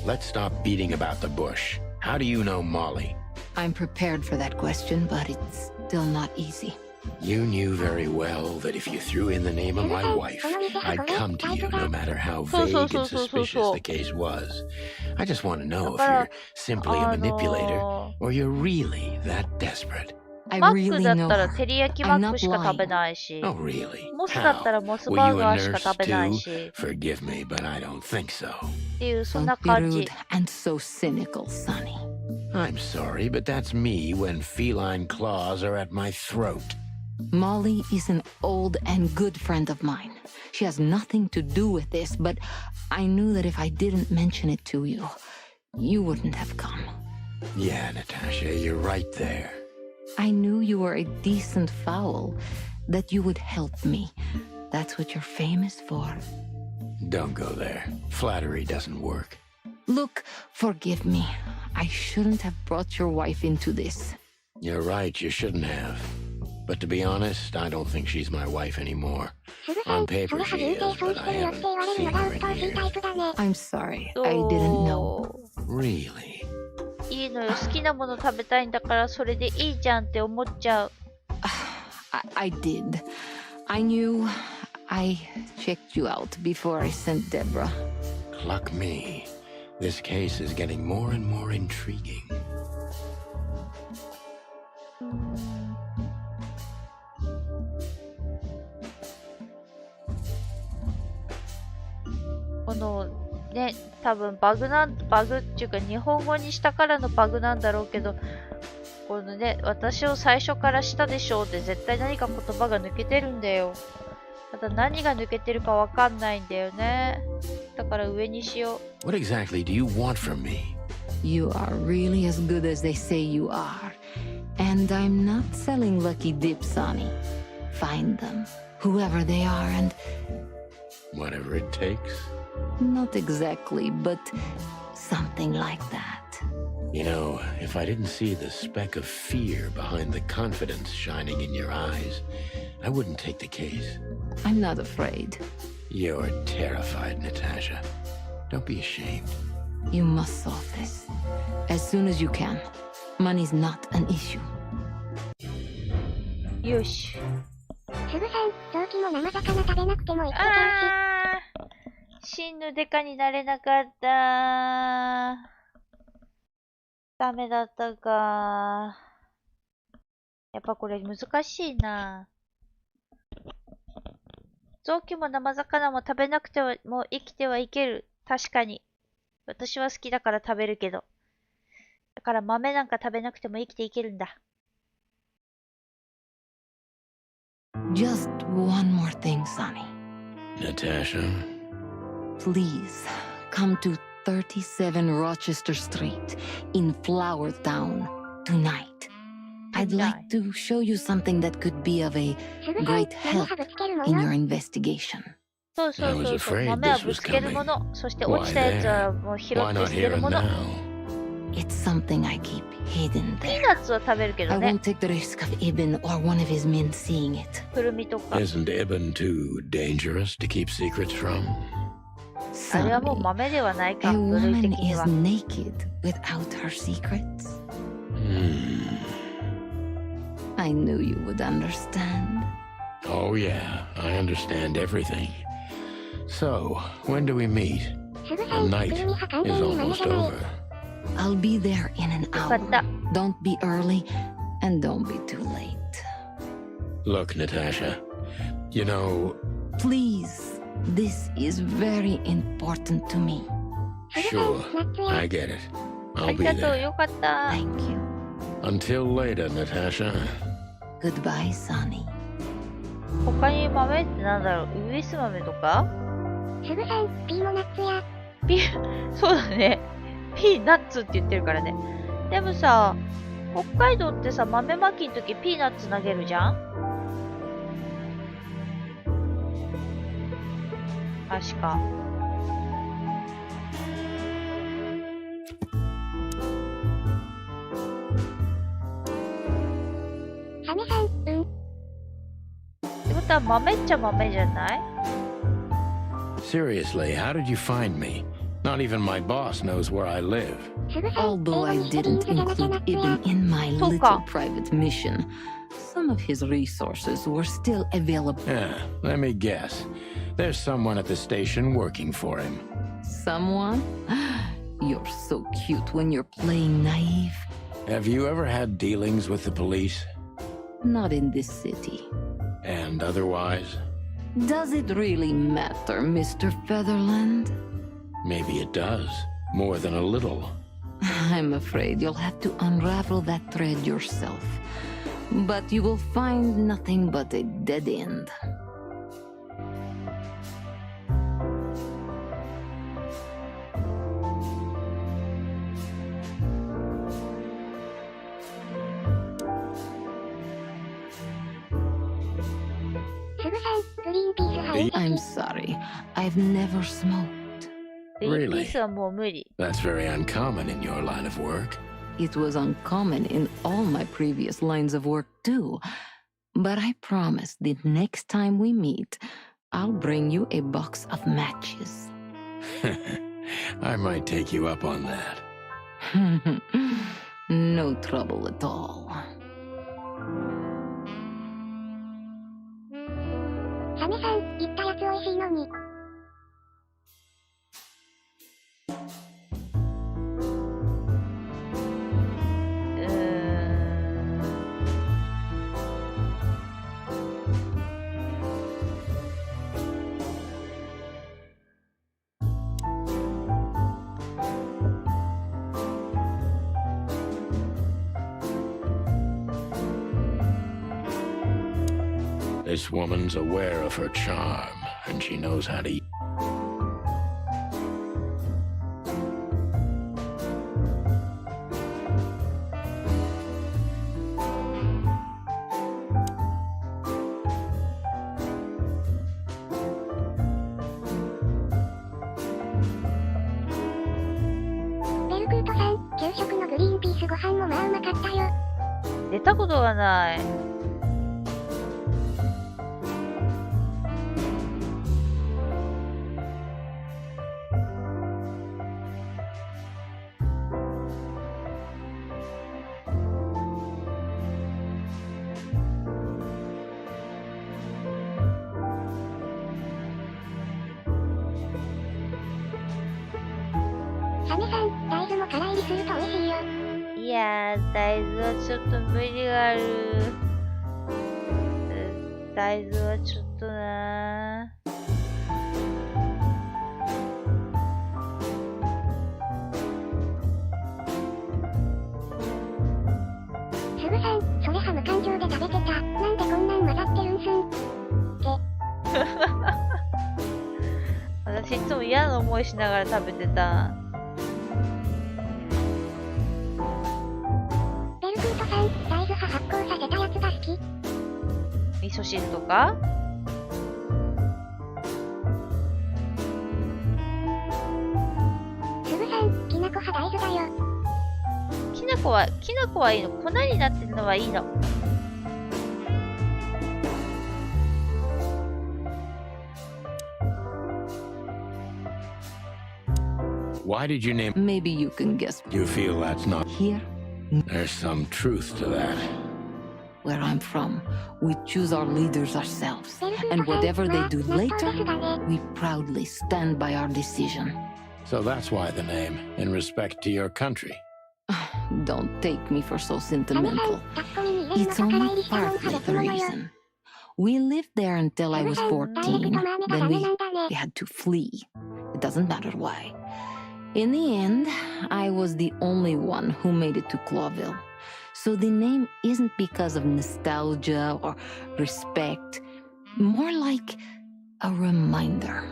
Let's stop beating about the bush. How do you know Molly? I'm prepared for that question, but it's still not easy. You knew very well that if you threw in the name of my wife, I'd come to you no matter how vague and suspicious the case was. I just want to know if you're simply a manipulator or you're really that desperate. マ I ック really だっ know たら her. 照り焼きマックしか食べないし、 Oh, really? モスだったら How? モス Were バー you ガ a ーしか nurse 食べない too? し、 Forgive me, but I don't think so. っていうそんな Don't be 感じ rude。and so cynical, Sonny. I'm sorry, but that's me when feline claws are at my throat. Molly is an old and good friend of mine. She has nothing to do with this, but I knew that if I didn't mention it to you, you wouldn't have come. Yeah, Natasha, you're right there. I knew you were a decent fowl, that you would help me. That's what you're famous for. Don't go there. Flattery doesn't work. Look, forgive me. I shouldn't have brought your wife into this. You're right, you shouldn't have. But to be honest, I don't think she's my wife anymore. On paper she is, but I haven't seen her in years. I'm sorry. I didn't know. Really? いいのよ、好きなもの食べたいんだからそれでいいじゃんって思っちゃう。I did. I knew I checked you out before I sent Deborah. Cluck me. This case is getting more and more intriguing. このね、多分バグっていうか日本語にしたからのバグなんだろうけど、このね、私を最初からしたでしょうって絶対何か言葉が抜けてるんだよ。ただ何が抜けてるかわかんないんだよね。だから上にしよう。 What exactly do you want from me? You are really as good as they say you are. And I'm not selling lucky dips, Sonny. Find them, whoever they are, and Whatever it takes. not exactly, but something like that. You know, if I didn't see the speck of fear behind the confidence shining in your eyes, I wouldn't take the case. I'm not afraid. You're terrified, Natasha. Don't be ashamed. You must solve this as soon as you can. Money's not an issue. よし。すぐさん、早期も生魚食べなくてもいけちゃうし。あー、真のデカになれなかった。ダメだったか。やっぱこれ難しいな。臓器も生魚も食べなくても生きてはいける。確かに。私は好きだから食べるけど。だから豆なんか食べなくても生きていけるんだ。Just one more thing, Sonny. Natasha? Please, come to 37 Rochester Street in Flower Town tonight. I'd like to show you something that could be of a great help in your investigation. そうそうそうそう。豆はぶつけるもの。そして落ちたやつはもう拾って捨てるもの。It's something I keep hidden ピー there. ナッツは食べるけ I どね。 won't take the risk of Ibn or one of his men seeing it. くるみとか。 Isn't Ibn too dangerous to keep secrets from? あれはもう Sonny, 豆ではないか。 a 部類 woman 的に is は。 naked without her secrets. I knew you would understand. Oh, yeah, I understand everything. So, when do we meet? すぐ The さん、 night くるみ派完 is 全にマネ almost じゃない。 over. I'll be there in an よかっ hour. た。 Don't be early and don't be too late. Look, Natasha, you know, Please, this is very important to me. sure, I get it. あ I'll り be がとう。 there. よかった。 Thank you. Until later, Natasha. Goodbye, Sonny. 他に豆ってなんだろう。ウグイス豆とかすぐさん、ピーのナッツや。そうだね。ピーナッツって言ってるからね。でもさ、北海道ってさ、豆まきの時ピーナッツ投げるじゃん確か。サメさん、うん。ってことは豆っちゃ豆じゃない Seriously, how did you find me? Not even my boss knows where I live. すぐさん、 Although I 英語にしてリン didn't クじゃなきゃ include ナッツや。 Ibn in my Toka. little private mission, some of his resources were still available. Yeah, let me guess. There's someone at the station working for him. Someone? You're so cute when you're playing naive. Have you ever had dealings with the police? Not in this city. And otherwise? Does it really matter, Mr. Featherland? Maybe it does. More than a little. I'm afraid you'll have to unravel that thread yourself. But you will find nothing but a dead end. I'm sorry. I've never smoked. グリーンピー Really? スはもう無理。 That's very uncommon in your line of work. It was uncommon in all my previous lines of work, too. But I promise the next time we meet, I'll bring you a box of matches. I might take you up on that. No trouble at all. サメさん、言ったやつ美味しいのに。This woman's aware of her charm, and she knows how to.ベルクートさん、給食のグリーンピースご飯もまあうまかったよ。出たことがない。サメさん、大豆も辛入りすると美味しいよ。いやー、大豆はちょっと無理がある。大豆はちょっとなー。の思いしながら食べてた。ベルクートさん、大豆葉発酵させたやつが好き。味噌汁とか。すぐさん、きなこ派大豆だよ。きなこはいいの。粉になってるのはいいの。Why did you name? Maybe you can guess. You feel that's not. Here, There's some truth to that. where I'm from, we choose our leaders ourselves. And whatever they do later, we proudly stand by our decision. So that's why the name, in respect to your country. Don't take me for so sentimental. It's only partly the reason. We lived there until I was 14. Then we had to flee. It doesn't matter why. In the end, I was the only one who made it to Clawville. So the name isn't because of nostalgia or respect, more like a reminder.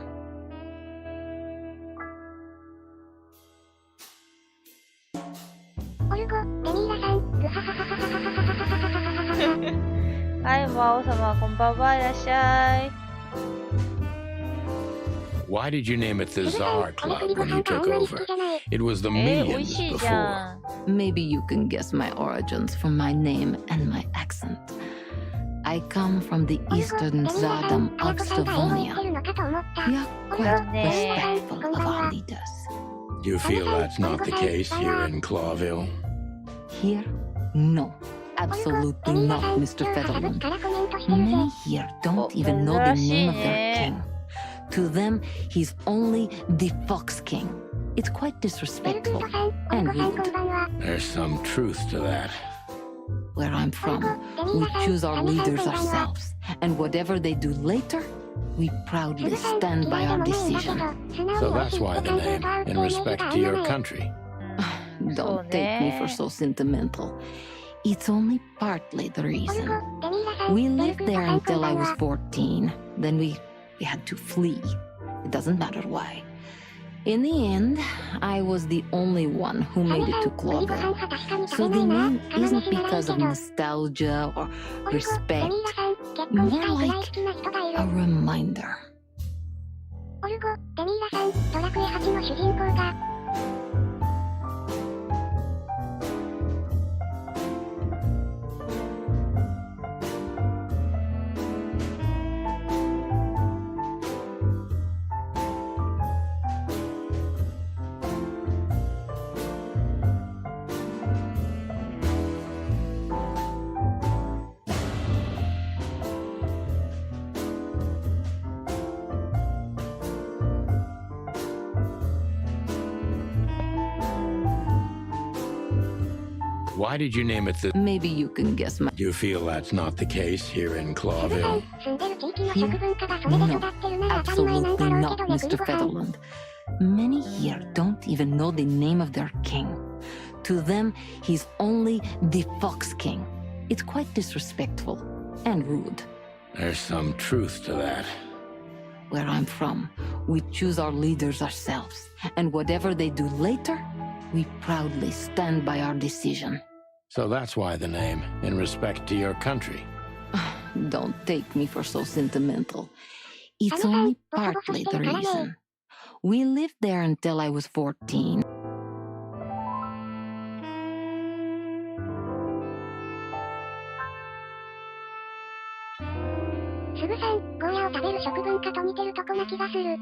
はい、魔王様、こんばんは。いらっしゃい。Why did you name it the Czar Club when you took over? It was the 美 millions 味しいじ before. ゃん。 Maybe you can guess my origins from my name and my accent. I come from the eastern Tsardom of Slavonia. We are quite respectful of our leaders. You feel that's not the case here in Clawville? Here? No. Absolutely not, Mr. Featherland. Many here don't even know the name of their king. To them, he's only the Fox King. It's quite disrespectful and rude. There's some truth to that. Where I'm from, we choose our leaders ourselves. And whatever they do later, we proudly stand by our decision. So that's why the name, in respect to your country. Don't take me for so sentimental. It's only partly the reason. We lived there until I was 14. Then we had to flee. It doesn't matter why. In the end, I was the only one who made it to Clawville. So the name isn't because of nostalgia or respect, more like a reminder. オルゴ、デミーラさん、ドラクエ8の主人公が。Why did you name it the... Maybe you can guess my... You feel that's not the case here in Clawville? No, absolutely not, Mr. Featherland. Many here don't even know the name of their king. To them, he's only the Fox King. It's quite disrespectful and rude. There's some truth to that. Where I'm from, we choose our leaders ourselves. And whatever they do later, we proudly stand by our decision. So that's why the name, in respect to your country. Don't take me for so sentimental. It's only partly the reason. We lived there until I was 14. すぐさん、ゴーヤを食べる食文化と似てるとこな気がする。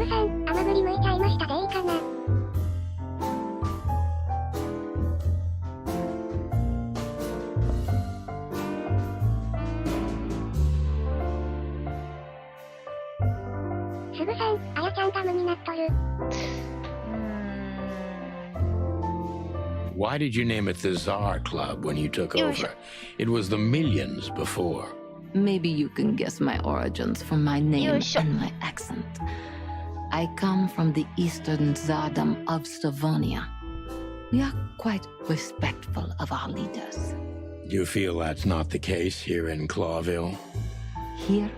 ブさん、甘栗剥いちゃいましたでいいかな。すぐさん、あやちゃんが無になっとる。Why did you name it the Czar Club when you took over? It was the Millions before. Maybe you can guess my origins from my name and my accent. I come from the eastern Tsardom of Slavonia. We are quite respectful of our leaders. You feel that's not the case here in Clawville? Here?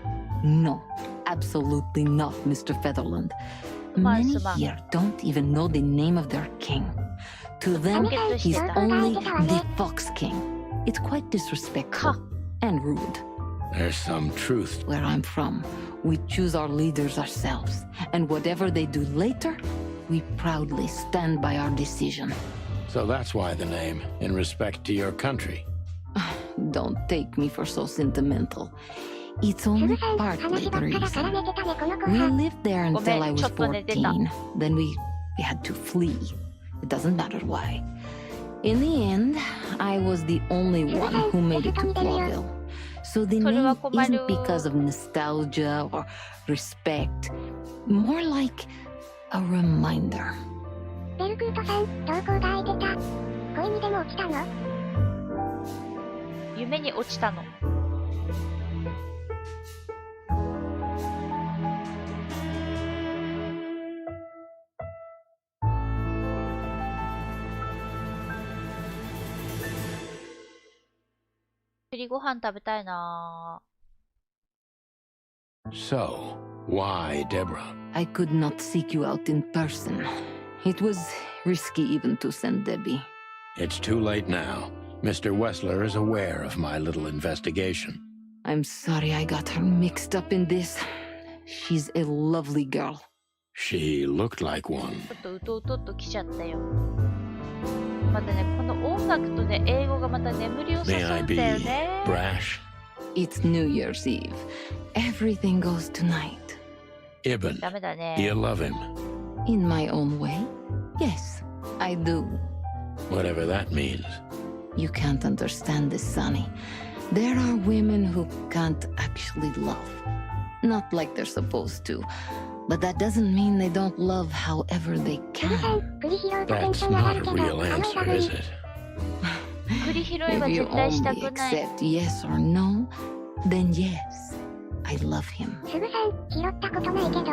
No, absolutely not, Mr. Featherland. Many here don't even know the name of their king. To them, he's only the Fox King. It's quite disrespectful and rude. There's some truth. Where I'm from, we choose our leaders ourselves, and whatever they do later, we proudly stand by our decision. So that's why the name, in respect to your country. Don't take me for so sentimental. It's only partly the reason. We lived there until I was 14. Then we had to flee. It doesn't matter why. In the end, I was the only one who made it to Clawville. So the name isn't because of nostalgia or respect. More like a reminder. ベルクートさん、瞳孔が開いてた。恋にでも落ちたの？夢に落ちたの。栗ご飯食べたいな。 So, why Deborah? I could not seek you out in person. It was risky even to send Debbie. It's too late now. Mr. Wessler is aware of my little investigation. I'm sorry I got her mixed up in this. She's a lovely girl. She looked like one. ちょっとうとうとっと来ちゃったよ。またね、この音楽とね、英語がまた眠りを誘うんだよね。Brash? It's New Year's Eve. Everything goes tonight. Ibn. ダメだね。 Do you love him? In my own way? Yes, I do. Whatever that means. You can't understand this, Sonny. There are women who can't actually love. Not like they're supposed to. But that doesn't mean they don't love however they すぐさ can. ん、栗拾うとテン That's ション上が not る a けど、 real あの answer, ダ is メ。 it? 栗拾いは If you 絶対した only くない。 accept yes or no, then yes, I love him. すぐさん、拾ったことないけど。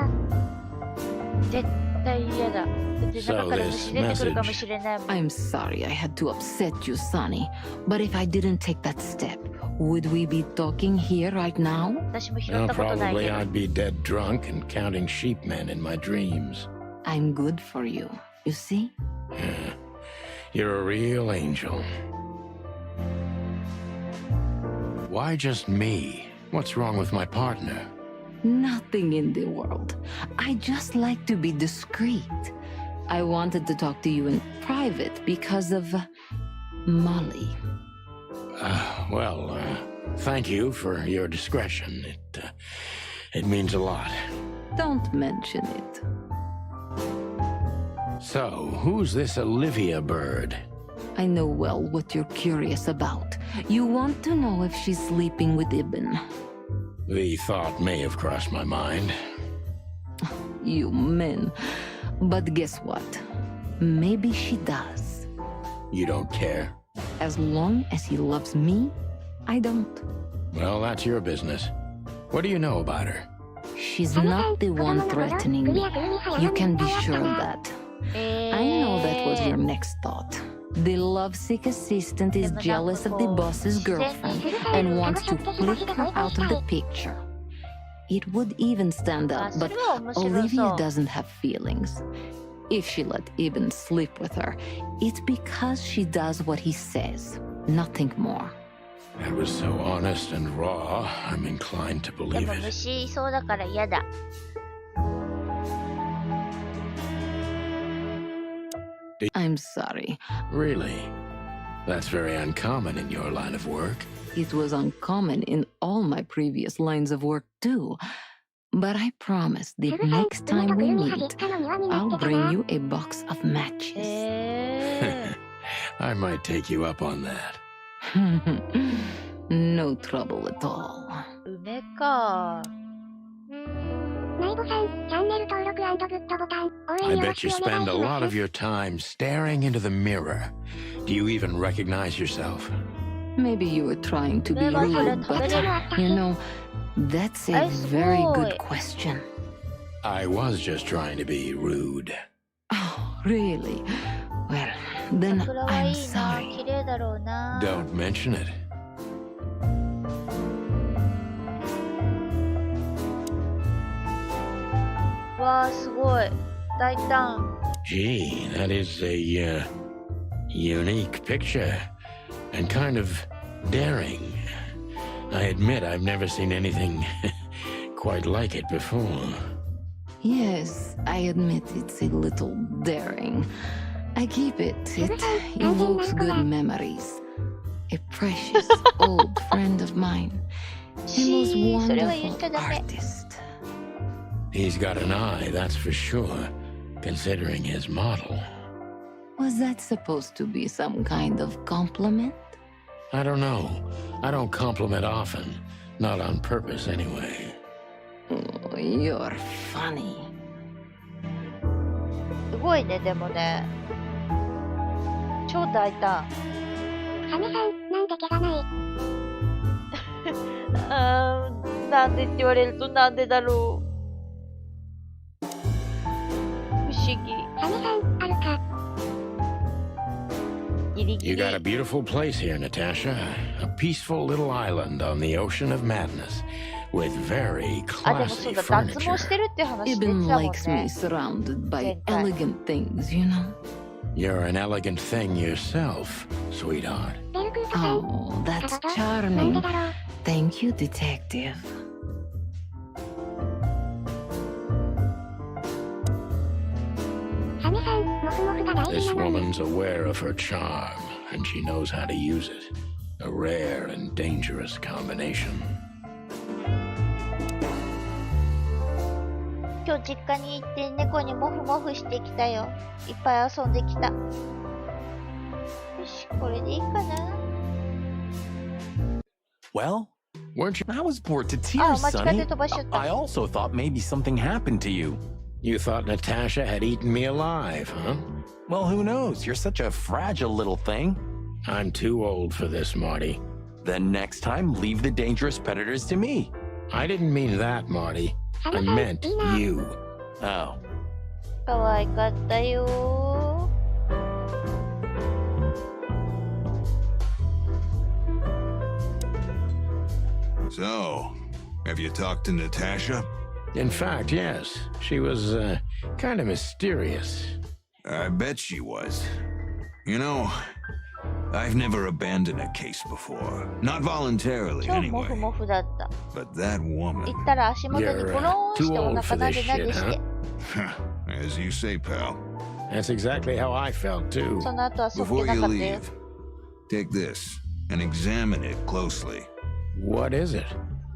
絶対嫌だ。だって中から虫出てくるかもしれないもん。 I'm sorry I had to upset you, Sonny. But if I didn't take that step, would we be talking here right now? 私も拾っ Well, たことない probably けど。 I'd be dead drunk and counting sheepmen in my dreams. I'm good for you, you see? Yeah. You're a real angel. Why just me? What's wrong with my partner? Nothing in the world. I just like to be discreet. I wanted to talk to you in private because of Molly. Thank you for your discretion. It means a lot. Don't mention it. So, who's this Olivia bird? I know well what you're curious about. You want to know if she's sleeping with Ibn. The thought may have crossed my mind. You men. But guess what? Maybe she does. You don't care? As long as he loves me, I don't. Well, that's your business. What do you know about her? She's not the one threatening me. You can be sure of that. I know that was your next thought. The lovesick assistant is jealous of the boss's girlfriend and wants to flick her out of the picture. It would even stand up, but Olivia doesn't have feelings. If she let Ibn sleep with her, it's because she does what he says, nothing more. That was so honest and raw, I'm inclined to で believe も it. 虫いそうだから嫌だ。I'm sorry. Really? That's very uncommon in your line of work. It was uncommon in all my previous lines of work, too. But I promise the next time we meet, I'll bring you a box of matches. I might take you up on that. No trouble at all. 梅か。ナイボさん、チャンネル登録&グッドボタン、応 I 援よろ bet し you くお願い spend a し lot ま of す。 your time staring into the mirror. Do you even recognize yourself? Maybe you were trying to be Maybe I rude, shouldn't but have you know, that's a very good question. I was just trying to be rude. Oh, really? Well, then 桜はい I'm いな。 sorry. 綺麗だろうな。 Don't mention it. わあ、すごい。大胆。 Gee, that is a unique picture and kind of daring. I admit I've never seen anything quite like it before. Yes, I admit it's a little daring. I keep it. It evokes good memories. A precious old friend of mine. A most それは言っ wonderful ちゃダメ。 artist. He's got an eye, that's for sure, considering his model. Was that supposed to be some kind of compliment? I don't know. I don't compliment often. Not on purpose, anyway. Oh, you're funny. すごいね、でもね。超大胆。サメさん、なんで毛がないなんでって言われるとなんでだろう。不思議。サメさん、あるか。ギリギ You リ。 got a beautiful place here, Natasha. A peaceful little island on the ocean of madness with very あ、でもそう classy だ、脱毛 furniture. してるって話出てた Ibn もん likes me ね。 surrounded by Gentai. elegant things, you know? You're an elegant thing yourself, sweetheart. ベルクートさん。 Oh, タ that's バト、なんで charming. だろう。 Thank you, detective. サメさん、モフモフが大 This 事なのに。 woman's aware of her charm, and she knows how to use it. A rare and dangerous combination. 今日実家に行って猫にモフモフしてきたよ。いっぱい遊んできた。よし、これでいいかな。 Well, Weren't you? I was bored to Ah, tears, 間違え Sonny. て飛ばしちゃった。 I also thought maybe something happened to you. You thought Natasha had eaten me alive, huh? Well, who knows? You're such a fragile little thing. I'm too old for this, Marty. Then next time, leave the dangerous predators to me. I didn't mean that, Marty. サ I メさん、 meant いいな。 you. Oh, 可愛かったよ。 So, have you talked to Natasha? In fact, yes. She was, kind of mysterious. I bet she was. You know, I've never abandoned a case before. Not voluntarily, 超モフ anyway. モフだった。 But that woman. 行ったら足元に You're, ポローンし too てお old 腹 for な this でなで shit, し huh? て。 As you say, pal. That's exactly how I felt, too. その後はそっけ Before な you かったよ。 leave, take this and examine it closely. What is it?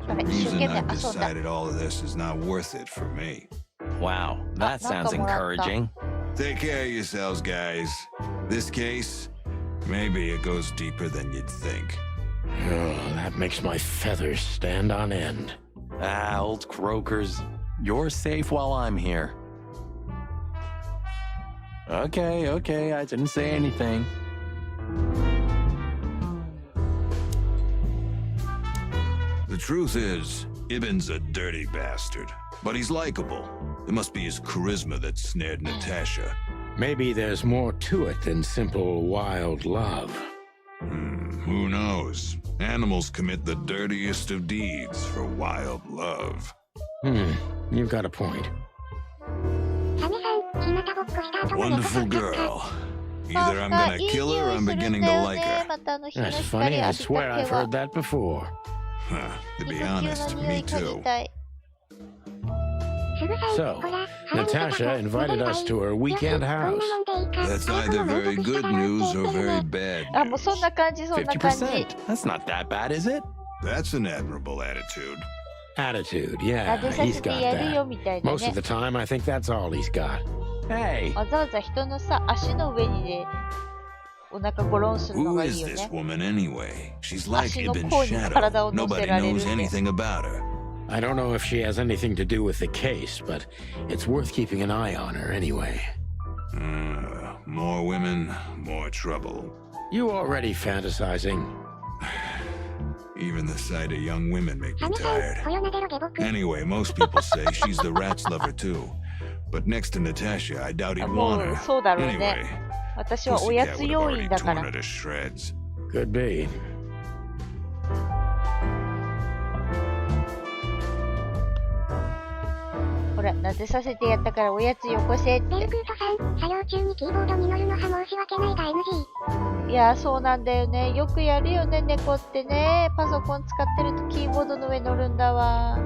それ The 一生 reason 懸命 I've 遊んだ。 decided all of this is not worth it for me. wow. That sounds encouraging. Take care of yourselves, guys. This case, maybe it goes deeper than you'd think. Oh, that makes my feathers stand on end. Ah, old croakers. You're safe while I'm here. Okay, I didn't say anything. The truth is, Ibn's a dirty bastard, but he's likable. It must be his charisma that snared Natasha. Maybe there's more to it than simple wild love. Who knows? Animals commit the dirtiest of deeds for wild love. You've got a point. サメさん、日向ぼっこした後まで Wonderful かかっちゃった。 girl. Either I'm gonna kill her or I'm beginning to like her. また日の That's 光 funny. I 浴びた swear I've 毛は heard that before. Huh, to 肉 be 球 honest, の匂 me い嗅ぎ too. たい。すぐさん、 So, ほら、腹見てた Natasha ぞ invited us to her よ weekend しこんな house. もんでいいか。 That's 早く either も満 very 足した good だろう news って or 言ってる very ね。 bad あ、もうそん news. な感じ、そんな感じ。 50%. That's not that bad, is it? That's an admirable attitude. Attitude, 撫 yeah, でさ he's せて got やるよ that. みたいな Most of ね。 the time, I think that's all he's got. Hey, わざわざ人のさ、足の上にで、お腹ゴロンするの Who がいい is よ this ね。 woman anyway? She's like 足の Ibn 甲に体を Shadow. 乗せ Nobody られる knows って。 anything about her. I don't know if she has anything to do with the case, but it's worth keeping an eye on her anyway. More women, more trouble. You already fantasizing? Even the sight of young women make サ me メさん、 tired. こよなでろ下僕。 Anyway, most people say she's the rat's lover too. But next to Natasha, I doubt he'd も want う her. そうだろう Anyway, ね。私はおや Pussycat つ would have 要 already 員だか torn ら her。to shreds. Could be. ほら、撫でさせてやったからおやつよこせっベルて。クートさん、作業中にキーボードに乗るのは申し訳ないが NG。いやー、そうなんだよね。よくやるよね、猫ってね。パソコン使ってるとキーボードの上乗るんだわ。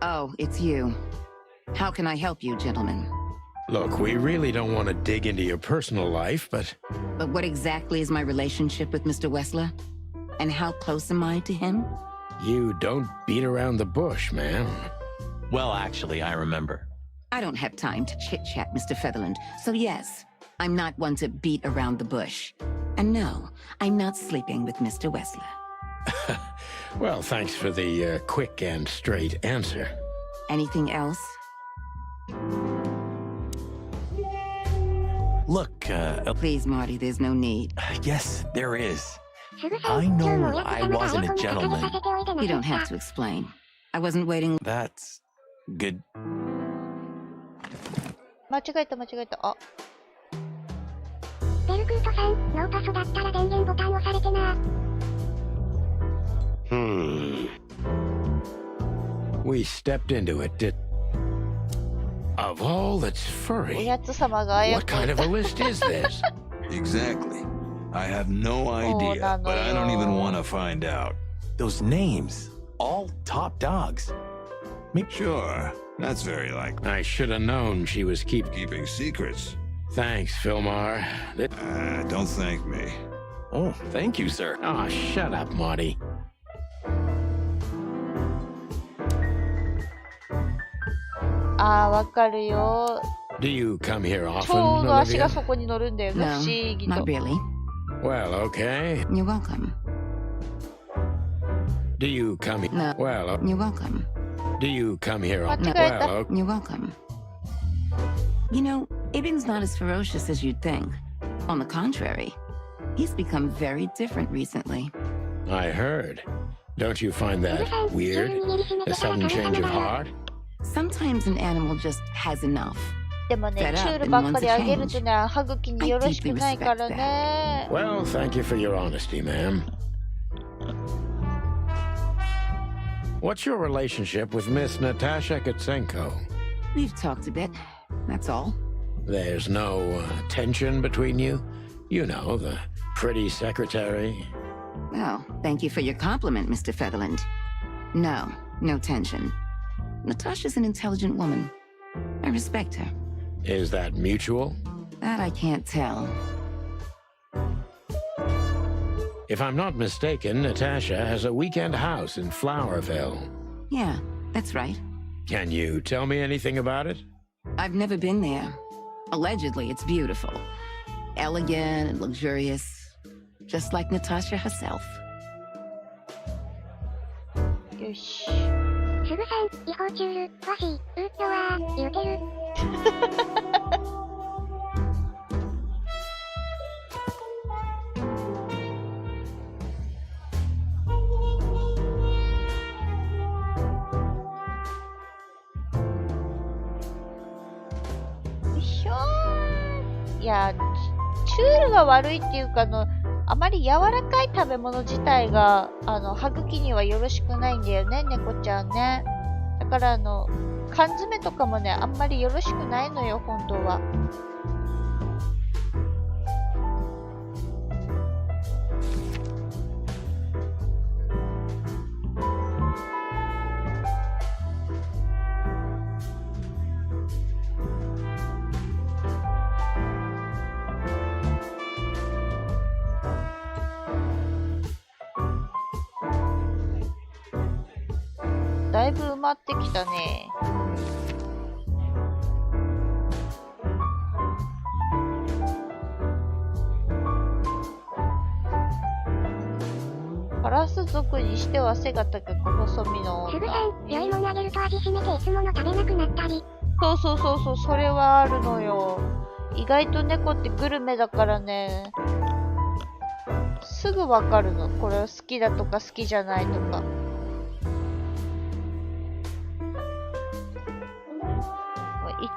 Oh, it's you. How can I help you, gentlemen? Look, we really don't want to dig into your personal life, but But what exactly is my relationship with Mr. Wessler? And how close am I to him? you don't beat around the bush, ma'am. well, actually, I remember. I don't have time to chit-chat, Mr. Featherland. So yes, I'm not one to beat around the bush. And no, I'm not sleeping with Mr. Wessler. Well, thanks for the quick and straight answer. Anything else? Look, Please, Marty, there's no need. yes, there is. すぐさん、 I 今日 know もおやつ I 様が wasn't a あやこに片付け gentleman. させておいでな You さ don't っ have た。 to explain. I wasn't waiting. That's good. 間違えた、間違えた。あ、ベルクートさん、ノーパソだったら電源ボタン押されてな。We stepped into it, did... Of all that's お furry, やつ様があや what こ kind of a list is this? Exactly. I have no idea, no, but I don't even no. want to find out. Those names, all top dogs. Sure, that's very likely. I should have known she was Keeping secrets. Thanks, Philmar. Don't thank me. Oh, thank you, sir. Oh, shut up, Marty. あー、わかるよ。 Do you come here ちょう often, ど足 Olivia? がそこに乗るんだよね。 No, 不思議 not と。 really. Well, okay. You're welcome. Do you come here? No. Well, You're welcome. do you come here often? No. Well, You're welcome. You know, Ibn's not as ferocious as you'd think. On the contrary, he's become very different recently. I heard. Don't you find すぐ that さん、 weird? 急に握りしめ A てたら sudden 神 change 様 of だよ。 heart? Sometimes an animal just has enough. でもね、 Fed チ up ュール and ばっ wants か a りあげると change. ね、歯茎によろしくないからね。 Well, thank you for your honesty, ma'am. What's your relationship with Miss Natasha Katsenko? We've talked a bit. That's all. There's no tension between you? You know, the pretty secretary. Well, thank you for your compliment, Mr. Featherland. No, no tension. Natasha's an intelligent woman. I respect her. Is that mutual? That I can't tell. If I'm not mistaken, Natasha has a weekend house in Flowerville. Yeah, that's right. Can you tell me anything about it? I've never been there. Allegedly, it's beautiful. Elegant and luxurious. Just like Natasha herself. よし。すぐさん、違法チュール、欲しい、弱言うてる。よいしょー。いや、チュールが悪いっていうかあまり柔らかい食べ物自体が、歯茎にはよろしくないんだよね、猫ちゃんね。だから缶詰とかもね、あんまりよろしくないのよ、本当は。いぶ埋まってきたね。カラス族にしては背が高く細身のすぐ女。さん、良いもんあげると味しめていつもの食べなくなったり。そう、それはあるのよ。意外と猫ってグルメだからね。すぐわかるの。これ好きだとか好きじゃないとか。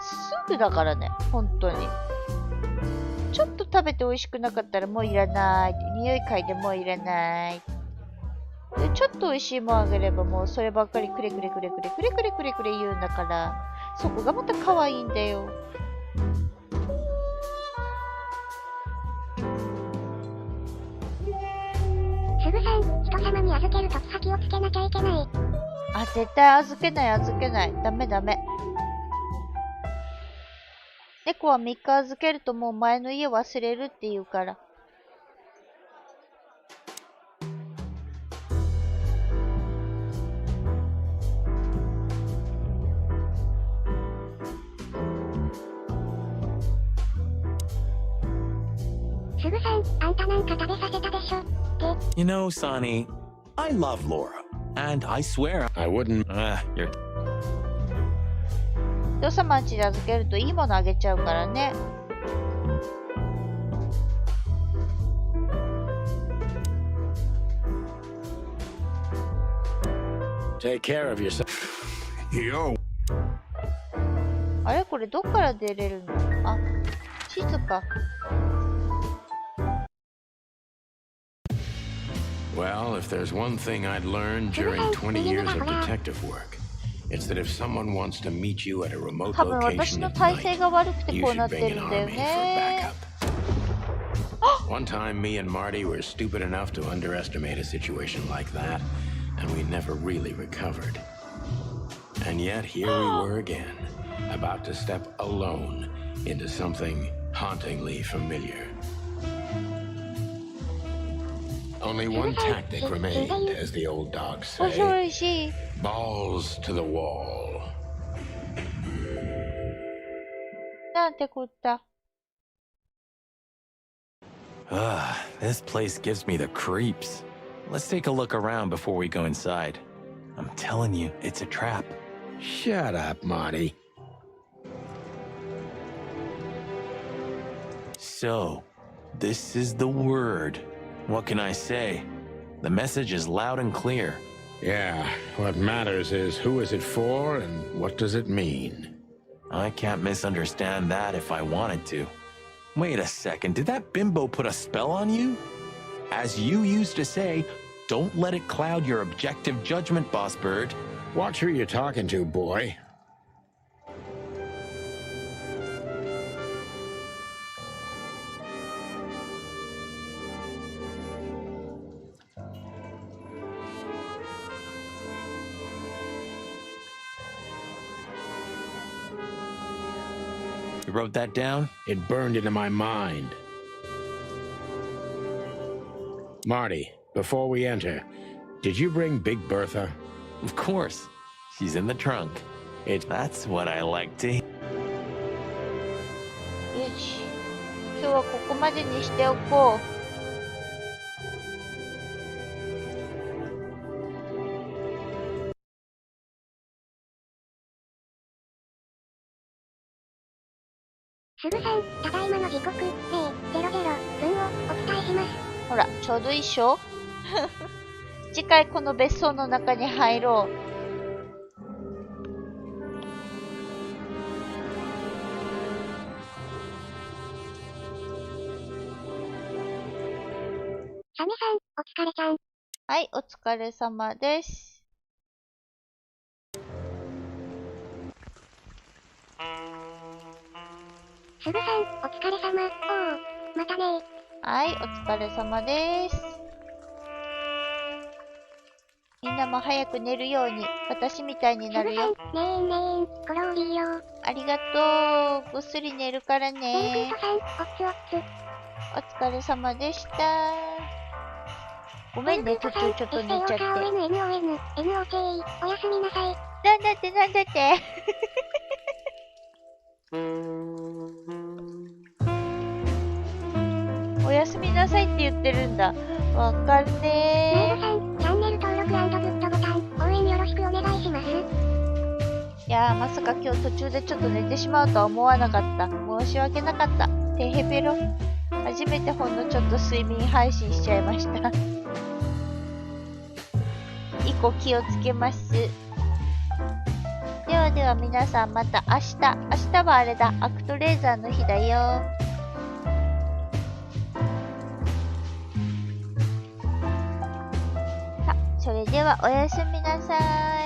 すぐだからね、本当に。ちょっと食べて美味しくなかったらもういらないって。匂い嗅いでもういらない。で、ちょっと美味しいもんあげればもうそればっかりくれくれくれくれくれくれくれくれ言うんだから、そこがまた可愛いんだよ。すぐさん、人様に預けるときは気をつけなきゃいけない。あ、絶対預けない預けない。ダメダメ。猫は3日預けるともう前の家忘れるって言うから。すぐさん、あんたなんか食べさせたでしょって。You know, Sonny, I love Laura, and I swear I wouldn't. you're. 人様んちで預けるといいものあげちゃうからね。Take care of yourself. Yo. あれこれどっから出れるの？あ、地図か。Well, if there's one thing I'd learned during 20 years of detective work, it's that if someone wants to meet you at a remote 多分私 location の at 体勢 night, が悪くて you こうな should って bring る an んだよ army for ね。 backup. One time, me and Marty were stupid enough to underestimate a situation like that, and we never really recovered. And yet, here we were again, about to step alone into something hauntingly familiar. Only one tactic remained, as the old dogs おいしいお say. いしい。 Balls to the wall. なんてこった。This place gives me the creeps. Let's take a look around before we go inside. I'm telling you, it's a trap. Shut up, Marty. So, this is the word. What can I say? The message is loud and clear. Yeah, what matters is who is it for and what does it mean? I can't misunderstand that if I wanted to. Wait a second, did that bimbo put a spell on you? As you used to say, don't let it cloud your objective judgment, Boss Bird. Watch who you're talking to, boy. You wrote that down? It burned into my mind. Marty, before we enter, did you bring Big Bertha? Of course. She's in the trunk. That's what I like to hear. よし。今日はここまでにしておこう。すぐさん、ただいまの時刻、000分をお伝えします。ほら、ちょうどいいっしょ次回この別荘の中に入ろう。サメさん、お疲れちゃん。はい、お疲れ様です。すぐさん、お疲れ様。おう、またねー。はい、お疲れ様です。みんなも早く寝るように、私みたいになるよ。すぐさん、ねーんねーん、コローリーよー。ありがとう。ぐっすり寝るからねね。ーくんとさん、おっつおっつ。お疲れ様でした。ごめんね、途中ちょっと寝ちゃって。SAOKONNONOCHI、おやすみなさい。なんだってなんだって。おやすみなさいって言ってるんだ。わかんねメイドさん、チャンネル登録&グッドボタン、応援よろしくお願いします。いやー、まさか今日途中でちょっと寝てしまうとは思わなかった。申し訳なかった。てへぺろ。初めてほんのちょっと睡眠配信しちゃいました。以降気をつけます。ではでは皆さんまた明日。明日はあれだ。アクトレーザーの日だよ。さ、それではおやすみなさーい。